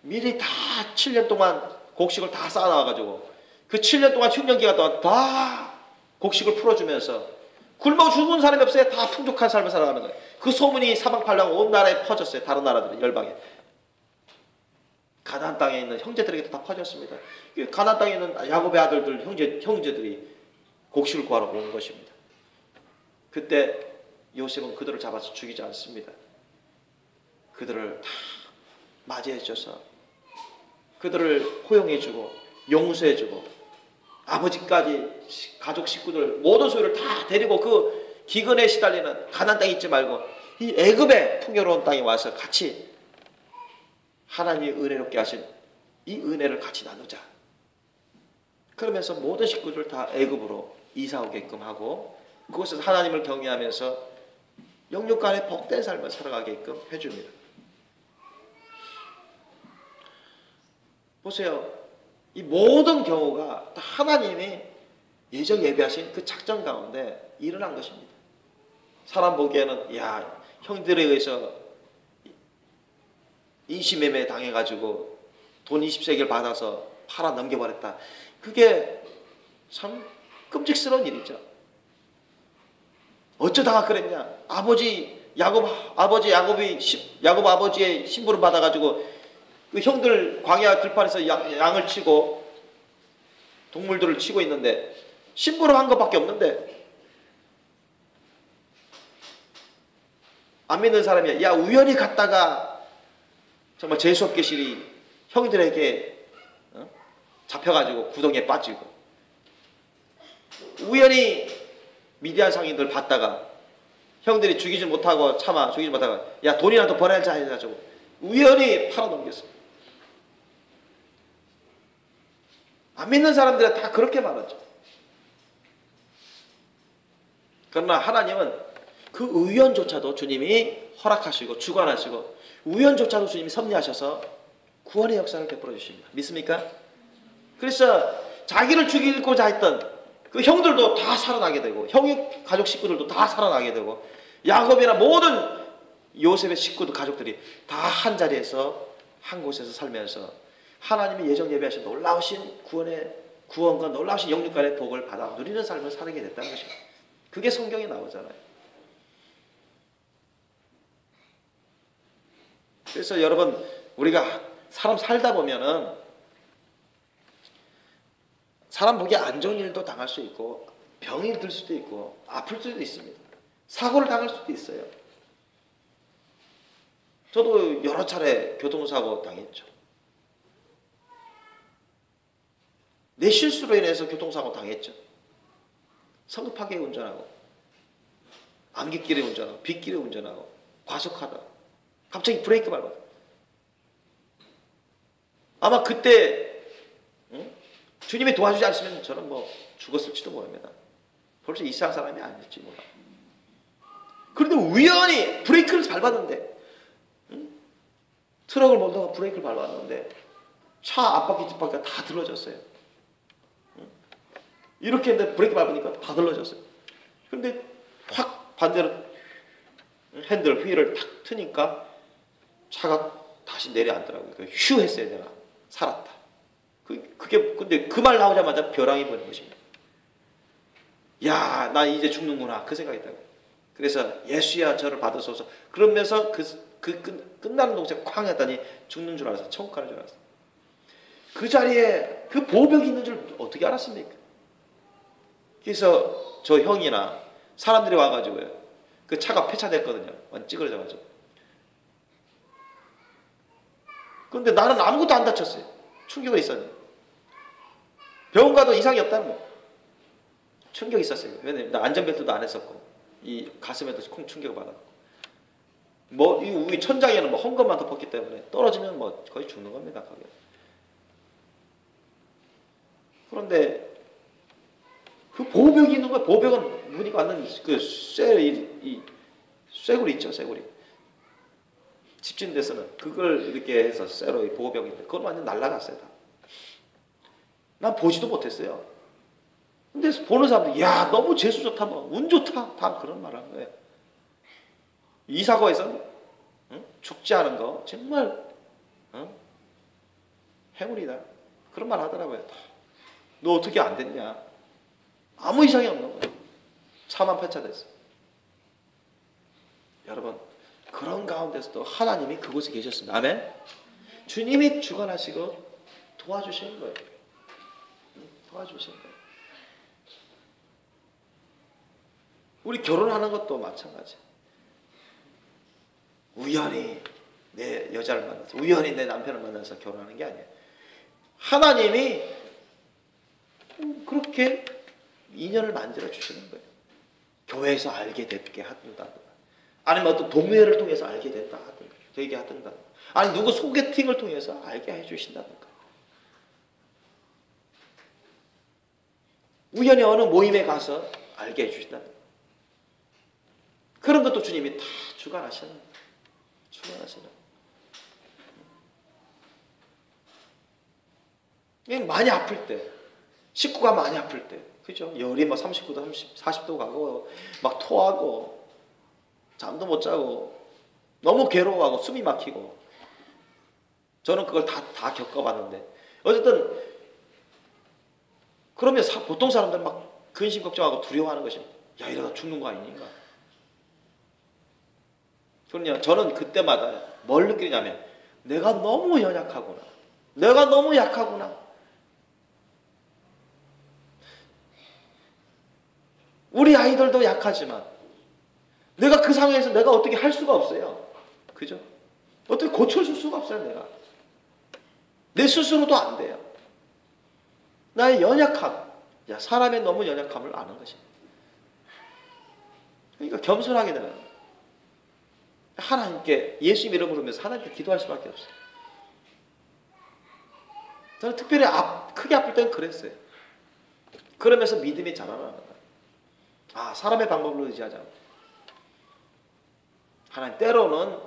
미리 다 7년 동안 곡식을 다 쌓아놔가지고 그 7년 동안 흉년기간 동안 다 곡식을 풀어주면서 굶어 죽은 사람이 없어요. 다 풍족한 삶을 살아가는 거예요. 그 소문이 사방팔방 온 나라에 퍼졌어요. 다른 나라들이 열방에. 가나안 땅에 있는 형제들에게도 다 퍼졌습니다. 가나안 땅에 있는 야곱의 아들들 형제들이 곡식을 구하러 온 것입니다. 그때 요셉은 그들을 잡아서 죽이지 않습니다. 그들을 다 맞이해줘서 그들을 호용해주고 용서해주고 아버지까지 가족 식구들 모든 소유를 다 데리고 그 기근에 시달리는 가나안 땅에 있지 말고 이 애굽의 풍요로운 땅에 와서 같이 하나님이 은혜롭게 하신 이 은혜를 같이 나누자. 그러면서 모든 식구들 다 애굽으로 이사 오게끔 하고 그곳에서 하나님을 경외하면서 영육간의 복된 삶을 살아가게끔 해줍니다. 보세요. 이 모든 경우가 다 하나님이 예정 예비하신 그 작전 가운데 일어난 것입니다. 사람 보기에는 야 형들에 의해서 인신매매 당해가지고 돈 20세겔 받아서 팔아 넘겨버렸다. 그게 참 끔찍스러운 일이죠. 어쩌다가 그랬냐? 야곱 아버지의 신부를 받아가지고 그 형들 광야 들판에서 양을 치고 동물들을 치고 있는데 신부를 한 것밖에 없는데 안 믿는 사람이야. 야, 우연히 갔다가 정말 재수없게 실이 형들에게 잡혀가지고 구덩이에 빠지고, 우연히 미디안 상인들 봤다가 형들이 죽이지 못하고 죽이지 못하고 야, 돈이라도 벌어야지 해가지고 우연히 팔아넘겼어. 안 믿는 사람들은 다 그렇게 말하죠. 그러나 하나님은 그 우연조차도 주님이 허락하시고 주관하시고, 우연조차도 주님이 섭리하셔서 구원의 역사를 베풀어 주십니다. 믿습니까? 그래서 자기를 죽이고자 했던 그 형들도 다 살아나게 되고, 형의 가족 식구들도 다 살아나게 되고, 야곱이나 모든 요셉의 식구들 가족들이 다 한 자리에서 한 곳에서 살면서 하나님이 예정 예비하신 놀라우신 구원과 놀라우신 영육간의 복을 받아 누리는 삶을 살게 됐다는 것입니다. 그게 성경에 나오잖아요. 그래서 여러분, 우리가 사람 살다 보면은 사람 보기에 안 좋은 일도 당할 수 있고, 병이 들 수도 있고, 아플 수도 있습니다. 사고를 당할 수도 있어요. 저도 여러 차례 교통사고 당했죠. 내 실수로 인해서 교통사고 당했죠. 성급하게 운전하고, 안갯길에 운전하고, 빗길에 운전하고, 과속하다 갑자기 브레이크 밟아. 아마 그때 주님이 도와주지 않으시면 저는 뭐 죽었을지도 모릅니다. 벌써 이상한 사람이 아닐지 몰라. 그런데 우연히 브레이크를 밟았는데, 트럭을 몰다가 브레이크를 밟았는데 차 앞바퀴 뒷바퀴가 다 들러졌어요. 이렇게 했는데 브레이크 밟으니까 다 들러졌어요. 그런데 확 반대로 핸들 휠을 탁 트니까 차가 다시 내려앉더라고요. 휴 했어요. 내가 살았다. 그게 근데 그 말 나오자마자 벼랑이 보는 것입니다. 야, 나 이제 죽는구나, 그 생각이 있다고. 그래서 예수야 저를 받으소서 그러면서 끝나는 동시에 쾅 했더니 죽는 줄 알았어. 천국 가는 줄 알았어. 그 자리에 그 보병이 있는 줄 어떻게 알았습니까? 그래서 저 형이나 사람들이 와가지고요, 그 차가 폐차됐거든요. 완전 찌그러져가지고. 그런데 나는 아무것도 안 다쳤어요. 충격은 있었는데 병원 가도 이상이 없다는 거예요. 충격이 있었어요. 왜냐면 나 안전벨트도 안 했었고, 이 가슴에도 콩 충격을 받았고, 뭐 이 천장에는 뭐 헝겊만 덮었기 때문에 떨어지면 뭐 거의 죽는 겁니다. 거기. 그런데 그 보호벽이 있는 거야. 보호벽은 무늬가 완전 그 쇠구리 있죠, 쇠구리. 집진 데서는 그걸 이렇게 해서 쇠로 보호벽인데 그건 완전 날라갔어요. 다. 난 보지도 못했어요. 근데 보는 사람들이 야, 너무 재수 좋다, 뭐 운 좋다, 다 그런 말 하는 거예요. 이 사고에서 죽지 않은 거 정말 행운이다, 그런 말 하더라고요. 너 어떻게 안 됐냐? 아무 이상이 없는 거예요. 차만 폐차됐어. 여러분, 그런 가운데서도 하나님이 그곳에 계셨습니다. 아멘. 주님이 주관하시고 도와주시는 거예요. 도와주시는 거예요. 우리 결혼하는 것도 마찬가지. 우연히 내 여자를 만나서, 우연히 내 남편을 만나서 결혼하는 게 아니에요. 하나님이 그렇게 인연을 만들어 주시는 거예요. 교회에서 알게 되게 하든가, 아니면 어떤 동료를 통해서 알게 된다 하든가, 되게 하든가, 아니 누구 소개팅을 통해서 알게 해주신다든가, 우연히 어느 모임에 가서 알게 해주신다든가, 그런 것도 주님이 다 주관하시는 거예요. 주관하시는 거예요. 많이 아플 때, 식구가 많이 아플 때, 그죠? 열이 막 39도, 40도 가고, 막 토하고, 잠도 못 자고, 너무 괴로워하고, 숨이 막히고, 저는 그걸 다 겪어봤는데, 어쨌든, 그러면 보통 사람들은 막 근심 걱정하고 두려워하는 것입니다. 야, 이러다 죽는 거 아니니까. 그럼요, 저는 그때마다 뭘 느끼냐면, 내가 너무 연약하구나. 내가 너무 약하구나. 우리 아이들도 약하지만 내가 그 상황에서 내가 어떻게 할 수가 없어요. 그죠? 어떻게 고쳐줄 수가 없어요. 내가 내 스스로도 안 돼요. 나의 연약함, 사람의 너무 연약함을 아는 것입니다. 그러니까 겸손하게 되는 거예요. 하나님께 예수 이름으로 부르면서 하나님께 기도할 수밖에 없어요. 저는 특별히 크게 아플 때는 그랬어요. 그러면서 믿음이 자라나는 거예요. 사람의 방법을 의지하지 않고 하나님 때로는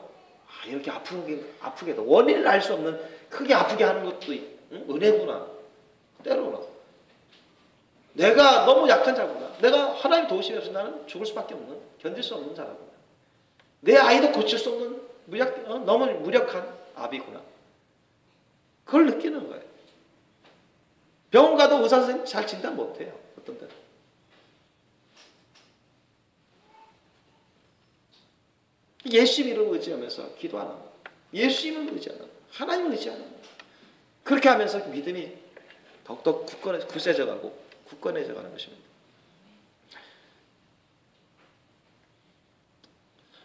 이렇게 아프게도 원인을 알 수 없는 크게 아프게 하는 것도 은혜구나. 때로는 내가 너무 약한 자구나. 내가 하나님 도우심이 없어 나는 죽을 수밖에 없는, 견딜 수 없는 자라구나. 내 아이도 고칠 수 없는 너무 무력한 아비구나. 그걸 느끼는 거예요. 병원 가도 의사 선생님 잘 진단 못해요. 어떤 때는. 예수 이름을 의지하면서 기도하는 거예요. 예수 이름을 의지하는 거예요. 하나님을 의지하는 거예요. 그렇게 하면서 믿음이 더욱더 굳세져 가고 굳건해져 가는 것입니다.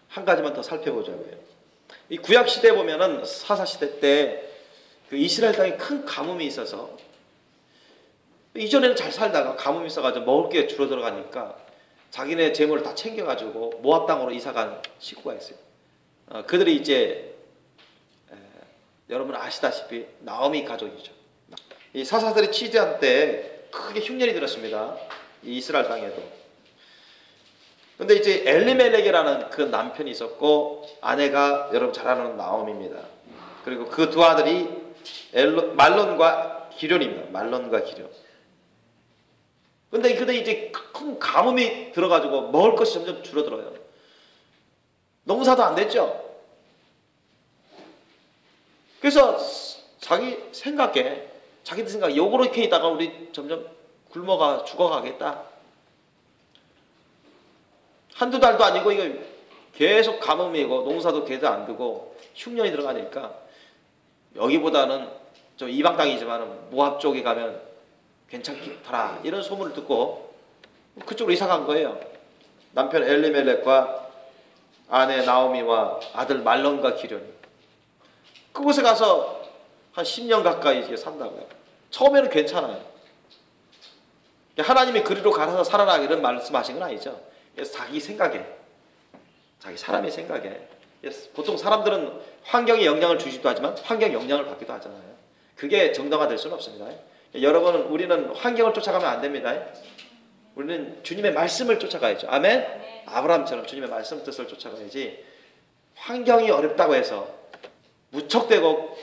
한 가지만 더 살펴보자고요. 이 구약 시대에 보면은 사사 시대 때 그 이스라엘 땅에 큰 가뭄이 있어서 이전에는 잘 살다가 가뭄이 있어가지고 먹을 게 줄어들어가니까 자기네 재물을 다 챙겨가지고 모압 땅으로 이사간 식구가 있어요. 그들이 이제 여러분 아시다시피 나오미 가족이죠. 이 사사들이 취재한 때 크게 흉년이 들었습니다. 이 이스라엘 땅에도. 근데 이제 엘리멜렉이라는 그 남편이 있었고 아내가 여러분 잘 아는 나오미입니다. 그리고 그 두 아들이 말론과 기련입니다. 말론과 기련. 근데 이제 큰 가뭄이 들어가지고 먹을 것이 점점 줄어들어요. 농사도 안 됐죠. 그래서 자기들 생각에 요렇게 있다가 우리 점점 굶어가 죽어가겠다. 한두 달도 아니고 이거 계속 가뭄이고 농사도 제대로 안 되고 흉년이 들어가니까 여기보다는 좀 이방 땅이지만 모압 쪽에 가면 괜찮더라 이런 소문을 듣고 그쪽으로 이사 간 거예요. 남편 엘리멜렉과 아내 나오미와 아들 말론과 기련이 그곳에 가서 한 10년 가까이 이제 산다고요. 처음에는 괜찮아요. 하나님이 그리로 가서 살아라 이런 말씀하신 건 아니죠. 자기 생각에, 자기 사람의 생각에. 보통 사람들은 환경에 영향을 주기도 하지만 환경에 영향을 받기도 하잖아요. 그게 정당화될 수는 없습니다. 여러분, 우리는 환경을 쫓아가면 안 됩니다. 우리는 주님의 말씀을 쫓아가야죠. 아멘? 아브라함처럼 주님의 말씀 뜻을 쫓아가야지 환경이 어렵다고 해서 무척대고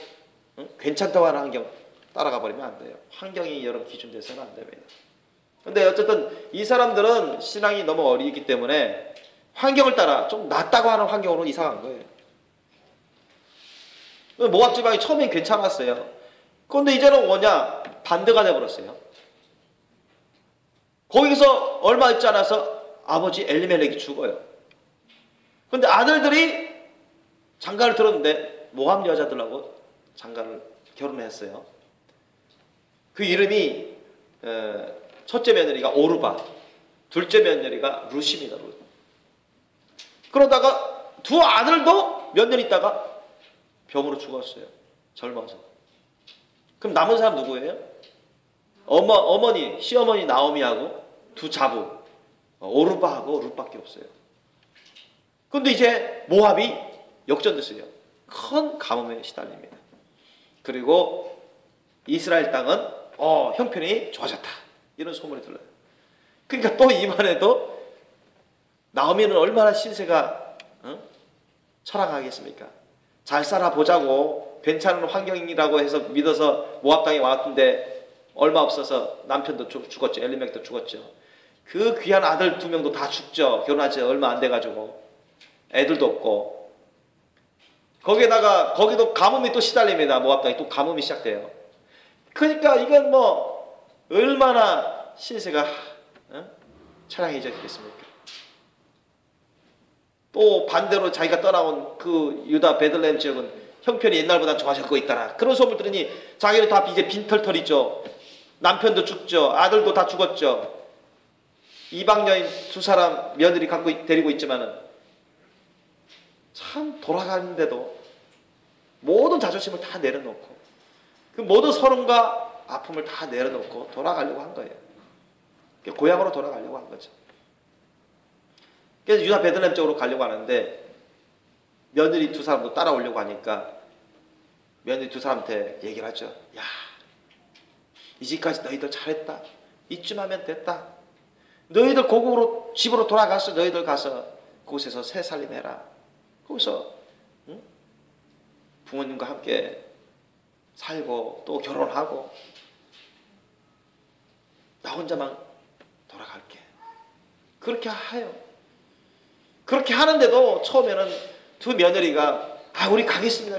괜찮다고 하는 환경 따라가 버리면 안 돼요. 환경이 여러분 기준 돼서는 안 됩니다. 근데 어쨌든 이 사람들은 신앙이 너무 어리기 때문에 환경을 따라 좀 낫다고 하는 환경으로 이사 간 거예요. 모압 지방이 처음엔 괜찮았어요. 그런데 이제는 뭐냐? 반대가 돼버렸어요. 거기서 얼마 있지 않아서 아버지 엘리멜렉이 죽어요. 그런데 아들들이 장가를 들었는데 모압 여자들하고 장가를 결혼했어요. 그 이름이 첫째 며느리가 오르바, 둘째 며느리가 루시입니다. 그러다가 두 아들도 몇 년 있다가 병으로 죽었어요. 젊어서. 그럼 남은 사람 누구예요? 어머니, 시어머니 나오미하고 두 자부, 오르바하고 룻밖에 없어요. 그런데 이제 모압이 역전됐어요. 큰 가뭄에 시달립니다. 그리고 이스라엘 땅은 형편이 좋아졌다. 이런 소문이 들려요. 그러니까 또 이번에도 나오미는 얼마나 신세가 철학하겠습니까? 잘 살아보자고 괜찮은 환경이라고 해서 믿어서 모압 땅에 왔는데 얼마 없어서 남편도 죽었죠. 엘리멜렉도 죽었죠. 그 귀한 아들 2명도 다 죽죠. 결혼한 지 얼마 안 돼가지고 애들도 없고 거기에다가 거기도 가뭄이 또 시달립니다. 모압 땅에 또 가뭄이 시작돼요. 그러니까 이건 뭐 얼마나 신세가 처량해졌겠습니까? 또 반대로 자기가 떠나온 그 유다 베들레헴 지역은 형편이 옛날보다 좋아졌고 있더라. 그런 소문을 들으니 자기는 다 이제 빈털털이죠. 남편도 죽죠. 아들도 다 죽었죠. 이방 여인 2 사람 며느리 데리고 있지만은 참 돌아가는데도 모든 자존심을 다 내려놓고 그 모든 서름과 아픔을 다 내려놓고 돌아가려고 한 거예요. 고향으로 돌아가려고 한 거죠. 그래서 유다 베들레헴 쪽으로 가려고 하는데 며느리 두 사람도 따라오려고 하니까 며느리 두 사람한테 얘기를 하죠. 야, 이제까지 너희들 잘했다. 이쯤 하면 됐다. 너희들 고국으로 집으로 돌아가서 너희들 가서 그곳에서 새 살림해라. 거기서 응? 부모님과 함께 살고 또 결혼하고 나 혼자만 돌아갈게. 그렇게 해요. 그렇게 하는데도 처음에는 두 며느리가 우리 가겠습니다.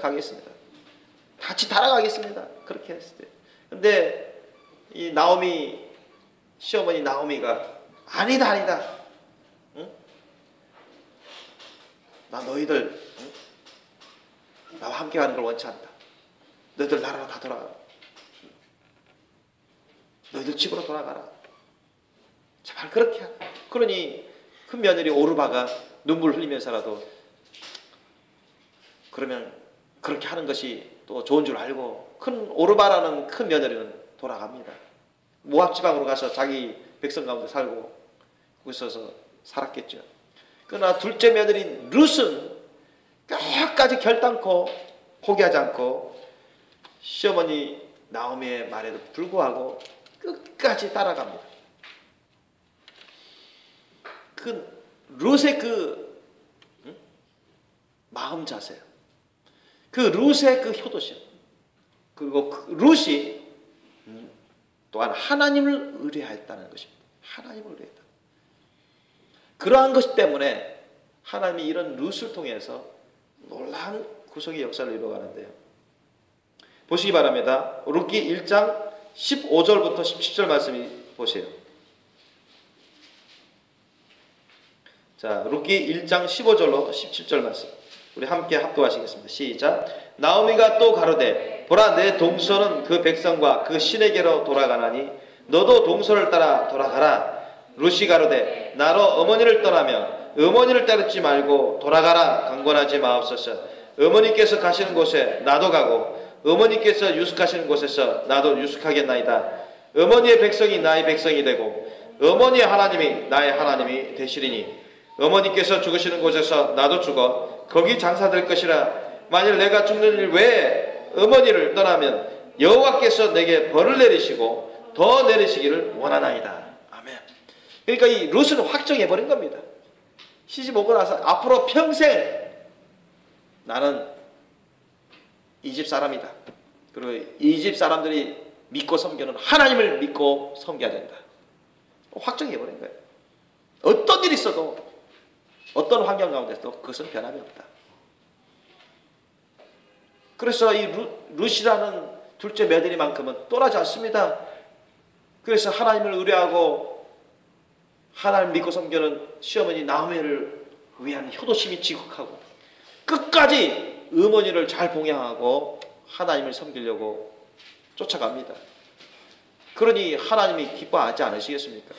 같이 따라가겠습니다. 그렇게 했을 때. 근데 이 나오미 시어머니 나오미가 아니다. 응? 나 너희들 응? 나와 함께 가는 걸 원치 않다. 너희들 나라로 다 돌아가. 너희들 집으로 돌아가라. 제발 그렇게 하라. 그러니 큰 며느리 오르바가 눈물 흘리면서라도 그러면 그렇게 하는 것이 또 좋은 줄 알고 큰 오르바라는 큰 며느리는 돌아갑니다. 모압 지방으로 가서 자기 백성 가운데 살고 거기서 살았겠죠. 그러나 둘째 며느리 룻은 끝까지 결단코 포기하지 않고 시어머니 나오미의 말에도 불구하고 끝까지 따라갑니다. 그 룻의 그 마음 자세, 그 룻의 그 효도심, 그리고 그 룻이 또한 하나님을 의뢰하였다는 것입니다. 하나님을 의뢰했다. 그러한 것 때문에 하나님이 이런 룻을 통해서 놀라운 구속의 역사를 이루어가는데요. 보시기 바랍니다. 룻기 1장 15절부터 17절 말씀이 보세요. 자, 룻기 1장 15절로 17절 말씀. 우리 함께 합독하시겠습니다. 시작. 나오미가 또 가로되 보라 내 동서는 그 백성과 그 신에게로 돌아가나니 너도 동서를 따라 돌아가라. 룻이 가로되 나로 어머니를 떠나며 어머니를 따르지 말고 돌아가라 강권하지 마옵소서. 어머니께서 가시는 곳에 나도 가고 어머니께서 유숙하시는 곳에서 나도 유숙하겠나이다. 어머니의 백성이 나의 백성이 되고 어머니의 하나님이 나의 하나님이 되시리니 어머니께서 죽으시는 곳에서 나도 죽어 거기 장사될 것이라. 만일 내가 죽는 일 외에 어머니를 떠나면 여호와께서 내게 벌을 내리시고 더 내리시기를 원하나이다. 아멘. 그러니까 이 룻은 확정해버린 겁니다. 시집 오고 나서 앞으로 평생 나는 이 집 사람이다. 그리고 이 집 사람들이 믿고 섬기는 하나님을 믿고 섬겨야 된다. 확정해버린 거예요. 어떤 일이 있어도 어떤 환경 가운데서도 그것은 변함이 없다. 그래서 이 룻이라는 둘째 며느리만큼은 떠나지 않습니다. 그래서 하나님을 의뢰하고 하나님을 믿고 섬기는 시어머니 나오미를 위한 효도심이 지극하고 끝까지 어머니를 잘 봉양하고 하나님을 섬기려고 쫓아갑니다. 그러니 하나님이 기뻐하지 않으시겠습니까?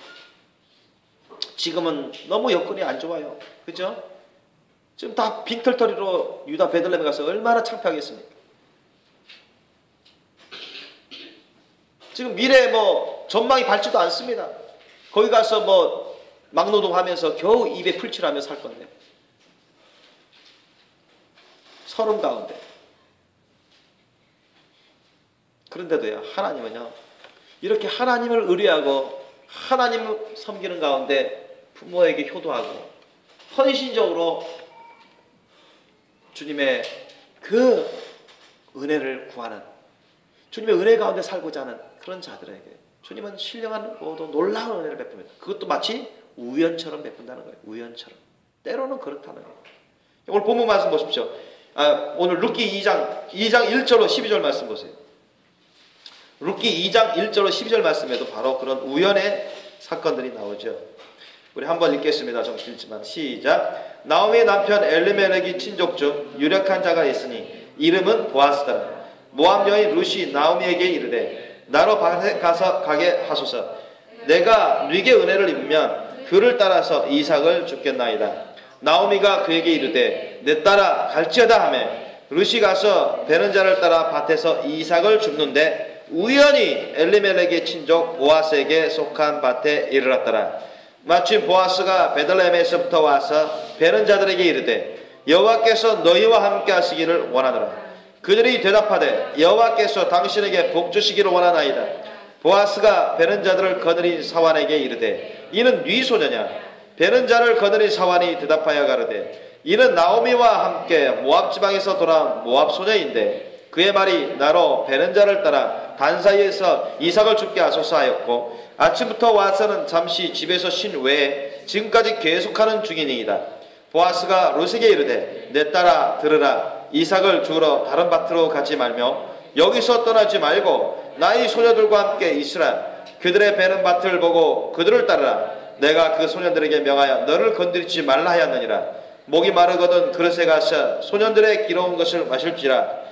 지금은 너무 여건이 안 좋아요. 그죠? 지금 다 빈털터리로 유다 베들레헴에 가서 얼마나 창피하겠습니까? 지금 미래에 전망이 밝지도 않습니다. 거기 가서 막노동하면서 겨우 입에 풀칠하며 살 건데. 서름 가운데. 그런데도요, 하나님은요, 이렇게 하나님을 의뢰하고 하나님을 섬기는 가운데 부모에게 효도하고 헌신적으로 주님의 그 은혜를 구하는, 주님의 은혜 가운데 살고자 하는 그런 자들에게 주님은 신령한 모든 놀라운 은혜를 베풉니다. 그것도 마치 우연처럼 베푼다는 거예요. 우연처럼. 때로는 그렇다는 거예요. 오늘 본문 말씀 보십시오. 오늘 룻기 2장 1절로 12절 말씀 보세요. 룻기 2장 1절로 12절 말씀에도 바로 그런 우연의 사건들이 나오죠. 우리 한번 읽겠습니다. 좀 길지만 시작. 나오미의 남편 엘리멜렉이 친족 중 유력한 자가 있으니 이름은 보아스더라. 모압 여인 룻이 나오미에게 이르되 나로 가서 가게 하소서. 내가 네게 은혜를 입으면 그를 따라서 이삭을 줍겠나이다. 나오미가 그에게 이르되 내 딸아 갈지어다 하며 룻이 가서 베는 자를 따라 밭에서 이삭을 줍는데 우연히 엘리멜렉의 친족 보아스에게 속한 밭에 이르렀더라. 마침 보아스가 베들레헴에서부터 와서 베는 자들에게 이르되 여호와께서 너희와 함께 하시기를 원하노라. 그들이 대답하되 여호와께서 당신에게 복 주시기를 원하나이다. 보아스가 베는 자들을 거느린 사환에게 이르되 이는 네 소녀냐? 베는 자를 거느린 사환이 대답하여 가로되 이는 나오미와 함께 모압 지방에서 돌아온 모압 소녀인데 그의 말이 나로 베는 자를 따라 단 사이에서 이삭을 줍게 하소서 하였고 아침부터 와서는 잠시 집에서 쉰 외에 지금까지 계속하는 중이니이다. 보아스가 룻에게 이르되 내 딸아 들으라. 이삭을 주우러 다른 밭으로 가지 말며 여기서 떠나지 말고 나의 소녀들과 함께 있으라. 그들의 베는 밭을 보고 그들을 따르라. 내가 그 소년들에게 명하여 너를 건드리지 말라 하였느니라. 목이 마르거든 그릇에 가서 소년들의 기러운 것을 마실지라.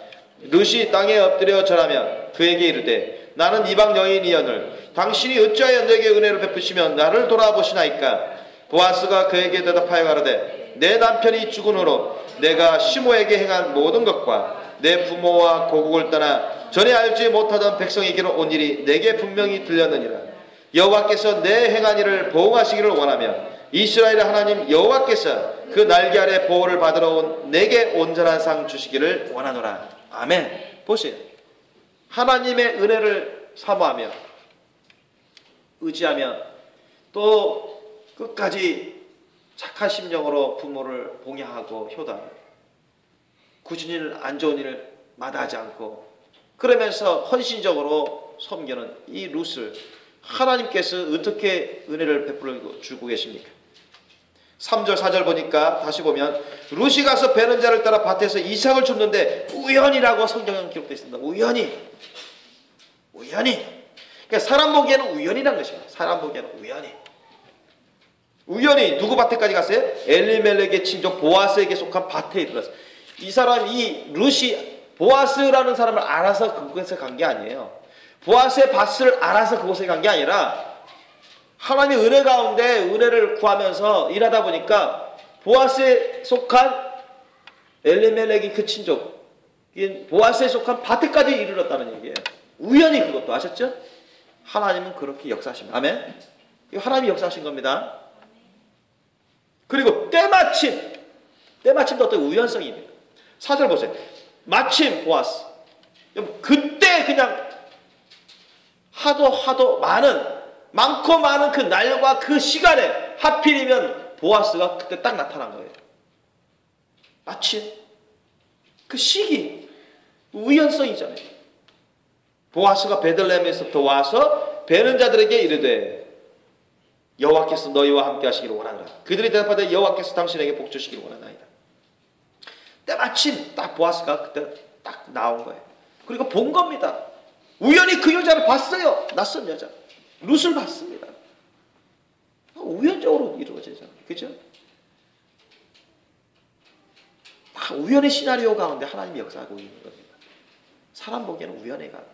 룻이 땅에 엎드려 절하며 그에게 이르되 나는 이방 여인이여늘 당신이 어찌하여 내게 은혜를 베푸시며 나를 돌아보시나이까. 보아스가 그에게 대답하여 가로되 내 남편이 죽은 후로 내가 시모에게 행한 모든 것과 내 부모와 고국을 떠나 전에 알지 못하던 백성에게로 온 일이 내게 분명히 들렸느니라. 여호와께서 내 행한 일을 보응하시기를 원하며 이스라엘의 하나님 여호와께서 그 날개 아래 보호를 받으러 온 내게 온전한 상 주시기를 원하노라. 아멘. 보세요. 하나님의 은혜를 사모하며 의지하며 또 끝까지 착한 심령으로 부모를 봉양하고 효도하며 굳은 일, 안 좋은 일을 마다하지 않고 그러면서 헌신적으로 섬기는 이 룻을 하나님께서 어떻게 은혜를 베풀어 주고 계십니까? 3절 4절 보니까 다시 보면 룻이 가서 베는 자를 따라 밭에서 이삭을 줍는데 우연이라고 성경에 기록되어 있습니다. 우연히. 그러니까 사람 보기에는 우연이라는 것입니다. 사람 보기에는 우연히 누구 밭에까지 갔어요? 엘리멜렉의 친족 보아스에게 속한 밭에 이르렀어요. 이 사람, 이 룻이 보아스라는 사람을 알아서 그곳에 간 게 아니에요. 보아스의 밭을 알아서 그곳에 간 게 아니라 하나님의 은혜 가운데 은혜를 구하면서 일하다 보니까 보아스에 속한 엘리멜렉이 그 친족 보아스에 속한 밭에까지 이르렀다는 얘기예요. 우연히 그것도 아셨죠? 하나님은 그렇게 역사하십니다. 아멘. 이거 하나님이 역사하신 겁니다. 그리고 때마침도 어떤 우연성입니다. 4절 보세요. 마침 보아스. 그때 그냥 하도 많고 많은 그 날과 그 시간에 하필이면 보아스가 그때 딱 나타난 거예요. 마침 그 시기 우연성이잖아요. 보아스가 베들레헴에서부터 와서 베는 자들에게 이르되 여호와께서 너희와 함께 하시기를 원하노라. 그들이 대답하되 여호와께서 당신에게 복 주시기를 원하나이다. 때마침 딱 보아스가 그때 딱 나온 거예요. 그리고 본 겁니다. 우연히 그 여자를 봤어요. 낯선 여자. 룻을 봤습니다. 우연적으로 이루어지잖아요. 그죠? 우연의 시나리오 가운데 하나님이 역사하고 있는 겁니다. 사람 보기에는 우연의 가운데.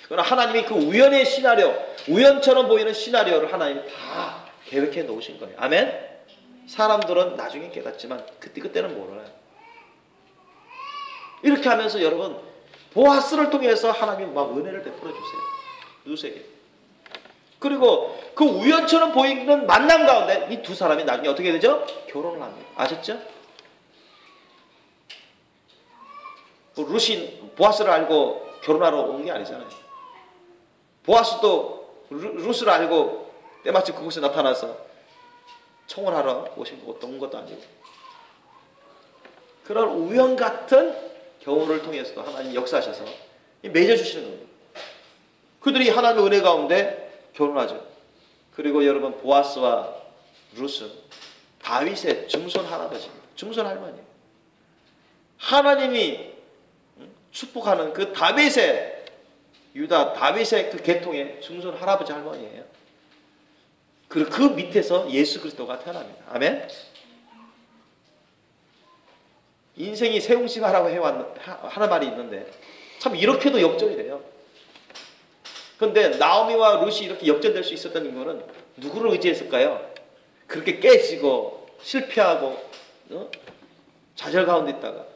그러나 하나님이 그 우연의 시나리오, 우연처럼 보이는 시나리오를 하나님이 다 계획해 놓으신 거예요. 아멘? 사람들은 나중에 깨닫지만 그때는 몰라요. 이렇게 하면서 여러분 보아스를 통해서 하나님이 막 은혜를 베풀어 주세요. 룻에게. 그리고 그 우연처럼 보이는 만남 가운데 이 두 사람이 나중에 어떻게 되죠? 결혼을 합니다. 아셨죠? 룻이 보아스를 알고 결혼하러 온 게 아니잖아요. 보아스도 룻을 알고 때마침 그곳에 나타나서 청혼하러 오신 것도 아니고 그런 우연 같은 경우를 통해서도 하나님 역사하셔서 맺어주시는 겁니다. 그들이 하나님의 은혜 가운데 결혼하죠. 그리고 여러분 보아스와 룻은 다윗의 증손 할아버지입니다. 증손 할머니. 하나님이 축복하는 그 다윗의 유다 다윗의 그 계통의 증손 할아버지 할머니예요. 그리고 그 밑에서 예수 그리스도가 태어납니다. 아멘. 인생이 세웅심하라고 하는 말이 있는데 참 이렇게도 역전이 돼요. 그런데 나오미와 룻이 이렇게 역전될 수 있었던 이유는 누구를 의지했을까요? 그렇게 깨지고 실패하고 좌절 가운데 있다가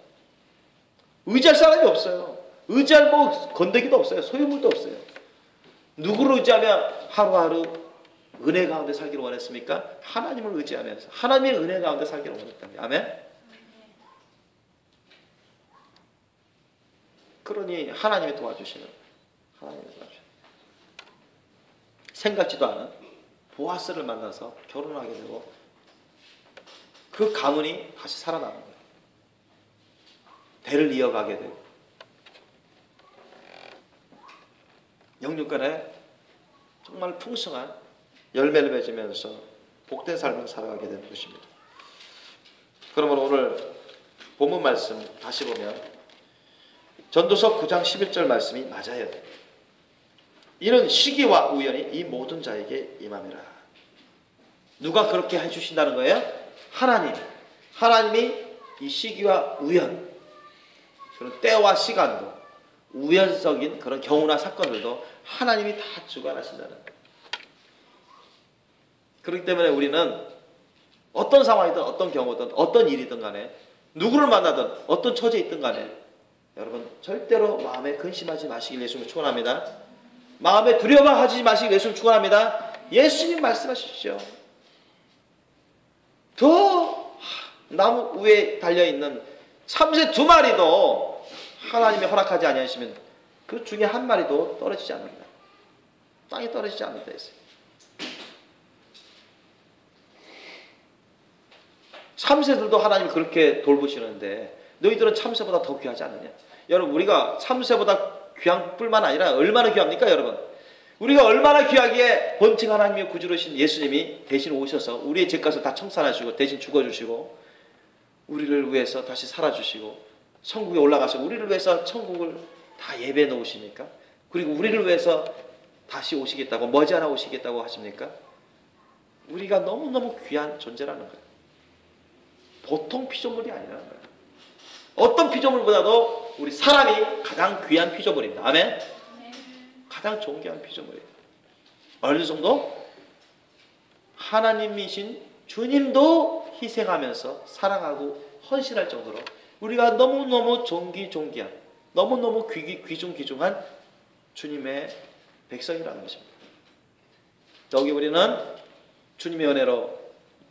의지할 사람이 없어요. 의지할 뭐 건더기도 없어요. 소유물도 없어요. 누구를 의지하며 하루하루 은혜 가운데 살기를 원했습니까? 하나님을 의지하면서 하나님의 은혜 가운데 살기를 원했답니다. 아멘. 그러니 하나님이 도와주시는 생각지도 않은 보아스를 만나서 결혼하게 되고 그 가문이 다시 살아나는 거예요. 대를 이어가게 되고 영육간에 정말 풍성한 열매를 맺으면서 복된 삶을 살아가게 되는 것입니다. 그러면 오늘 본문 말씀 다시 보면 전도서 9장 11절 말씀이 맞아요. 이는 시기와 우연이 이 모든 자에게 임함이라. 누가 그렇게 해주신다는 거예요? 하나님이 이 시기와 우연, 그런 때와 시간도, 우연적인 그런 경우나 사건들도 하나님이 다 주관하신다는 거예요. 그렇기 때문에 우리는 어떤 상황이든 어떤 경우든 어떤 일이든 간에 누구를 만나든 어떤 처지에 있든 간에 여러분 절대로 마음에 근심하지 마시길 예수님을 축원합니다. 마음에 두려워하지 마시길 예수님을 축원합니다. 예수님 말씀하십시오. 더 나무 위에 달려있는 참새 2마리도 하나님이 허락하지 아니하시면 그 중에 1마리도 떨어지지 않는다. 땅에 떨어지지 않는다 했어요. 참새들도 하나님이 그렇게 돌보시는데 너희들은 참새보다 더 귀하지 않느냐? 여러분 우리가 참새보다 귀한 뿐만 아니라 얼마나 귀합니까 여러분? 우리가 얼마나 귀하기에 번칭 하나님의 구주로신 예수님이 대신 오셔서 우리의 죄값을 다 청산하시고 대신 죽어주시고 우리를 위해서 다시 살아주시고 천국에 올라가시고 우리를 위해서 천국을 다 예배해 놓으십니까? 그리고 우리를 위해서 다시 오시겠다고 머지않아 오시겠다고 하십니까? 우리가 너무너무 귀한 존재라는 거예요. 보통 피조물이 아니라는 거예요. 어떤 피조물보다도 우리 사람이 가장 귀한 피조물입니다. 아멘? 가장 존귀한 피조물이에요. 어느 정도? 하나님이신 주님도 희생하면서 사랑하고 헌신할 정도로 우리가 너무너무 존귀한 너무너무 귀중한 주님의 백성이라는 것입니다. 여기 우리는 주님의 은혜로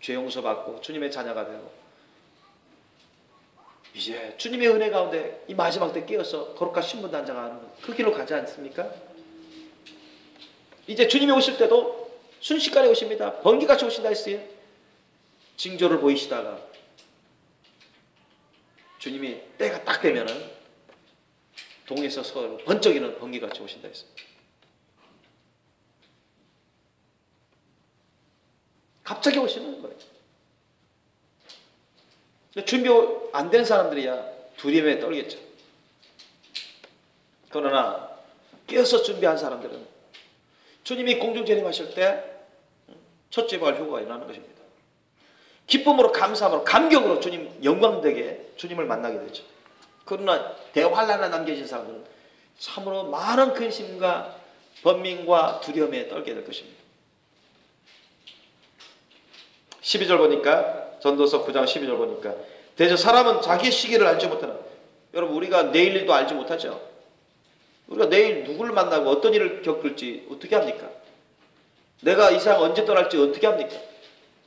죄 용서받고 주님의 자녀가 되고 이제 주님의 은혜 가운데 이 마지막 때 깨어서 거룩한 신분단장하는 그 길로 가지 않습니까? 이제 주님이 오실 때도 순식간에 오십니다. 번개같이 오신다 했어요. 징조를 보이시다가 주님이 때가 딱 되면은 동에서 서로 번쩍이는 번개같이 오신다 했어요. 갑자기 오시는 거예요. 준비 안 된 사람들이야 두려움에 떨겠죠. 그러나 깨어서 준비한 사람들은 주님이 공중 재림하실 때 첫째 부활 효과가 일어나는 것입니다. 기쁨으로 감사함으로 감격으로 주님 영광되게 주님을 만나게 되죠. 그러나 대환란에 남겨진 사람들은 참으로 많은 근심과 번민과 두려움에 떨게 될 것입니다. 12절 보니까 전도서 9장 12절 보니까 대저 사람은 자기 시기를 알지 못하는 여러분 우리가 내일 일도 알지 못하죠. 우리가 내일 누구를 만나고 어떤 일을 겪을지 어떻게 합니까? 내가 이 세상 언제 떠날지 어떻게 합니까?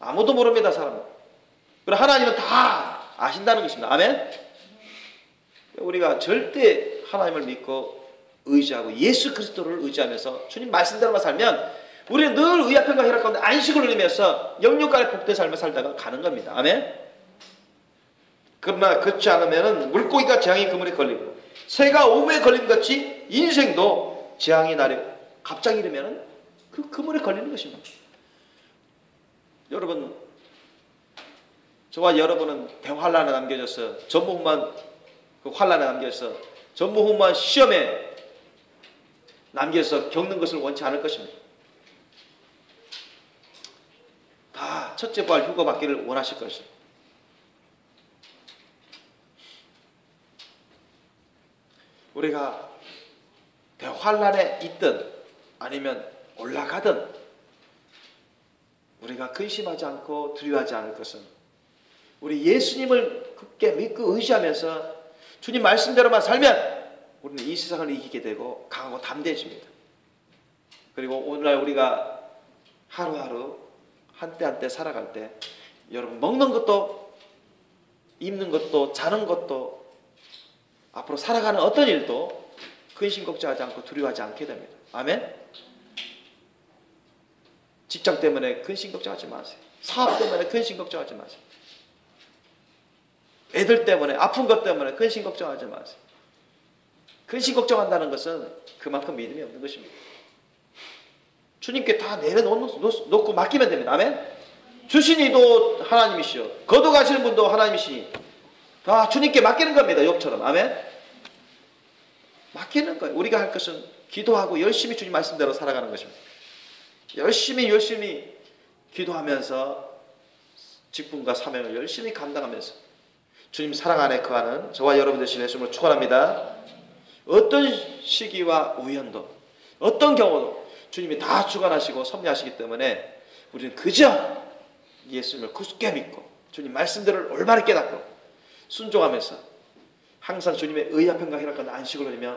아무도 모릅니다. 사람은. 그리고 하나님은 다 아신다는 것입니다. 아멘? 우리가 절대 하나님을 믿고 의지하고 예수 그리스도를 의지하면서 주님 말씀대로만 살면 우리는 늘 의아편과 혈압 가운데 안식을 누리면서 영육간의 복된 삶을 살다가 가는 겁니다. 아멘? 그러나 그렇지 않으면 물고기가 재앙의 그물에 걸리고 새가 오무에 걸림같이 인생도 재앙이 나려 갑자기 이르면 그 그물에 걸리는 것입니다. 여러분 저와 여러분은 대환란에 남겨져서 전무후무한 그 환란에 남겨져서 전무후무한 시험에 남겨서 겪는 것을 원치 않을 것입니다. 다 첫째 부활 휴거받기를 원하실 것입니다. 우리가 대환란에 있든 아니면 올라가든 우리가 근심하지 않고 두려워하지 않을 것은 우리 예수님을 굳게 믿고 의지하면서 주님 말씀대로만 살면 우리는 이 세상을 이기게 되고 강하고 담대해집니다. 그리고 오늘날 우리가 하루하루 한때 한때 살아갈 때 여러분 먹는 것도 입는 것도 자는 것도 앞으로 살아가는 어떤 일도 근심 걱정하지 않고 두려워하지 않게 됩니다. 아멘? 직장 때문에 근심 걱정하지 마세요. 사업 때문에 근심 걱정하지 마세요. 애들 때문에 아픈 것 때문에 근심 걱정하지 마세요. 근심 걱정한다는 것은 그만큼 믿음이 없는 것입니다. 주님께 다 내려놓고 맡기면 됩니다. 아멘? 주신 이도 하나님이시요 거둬가시는 분도 하나님이시니 다 주님께 맡기는 겁니다. 욥처럼. 아멘? 맡기는 거예요. 우리가 할 것은 기도하고 열심히 주님 말씀대로 살아가는 것입니다. 열심히 기도하면서 직분과 사명을 열심히 감당하면서 주님 사랑 안에 거하는 저와 여러분 되신 예수님을 축원합니다. 어떤 시기와 우연도 어떤 경우도 주님이 다 주관하시고 섭리하시기 때문에 우리는 그저 예수님을 굳게 믿고 주님 말씀대로 올바르게 깨닫고 순종하면서 항상 주님의 의와 평강 희락과 안식을 누리며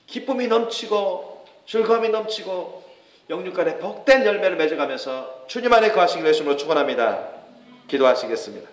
기쁨이 넘치고 즐거움이 넘치고 영육간에 복된 열매를 맺어가면서 주님 안에 거하시기를 예수님으로 축원합니다. 기도하시겠습니다.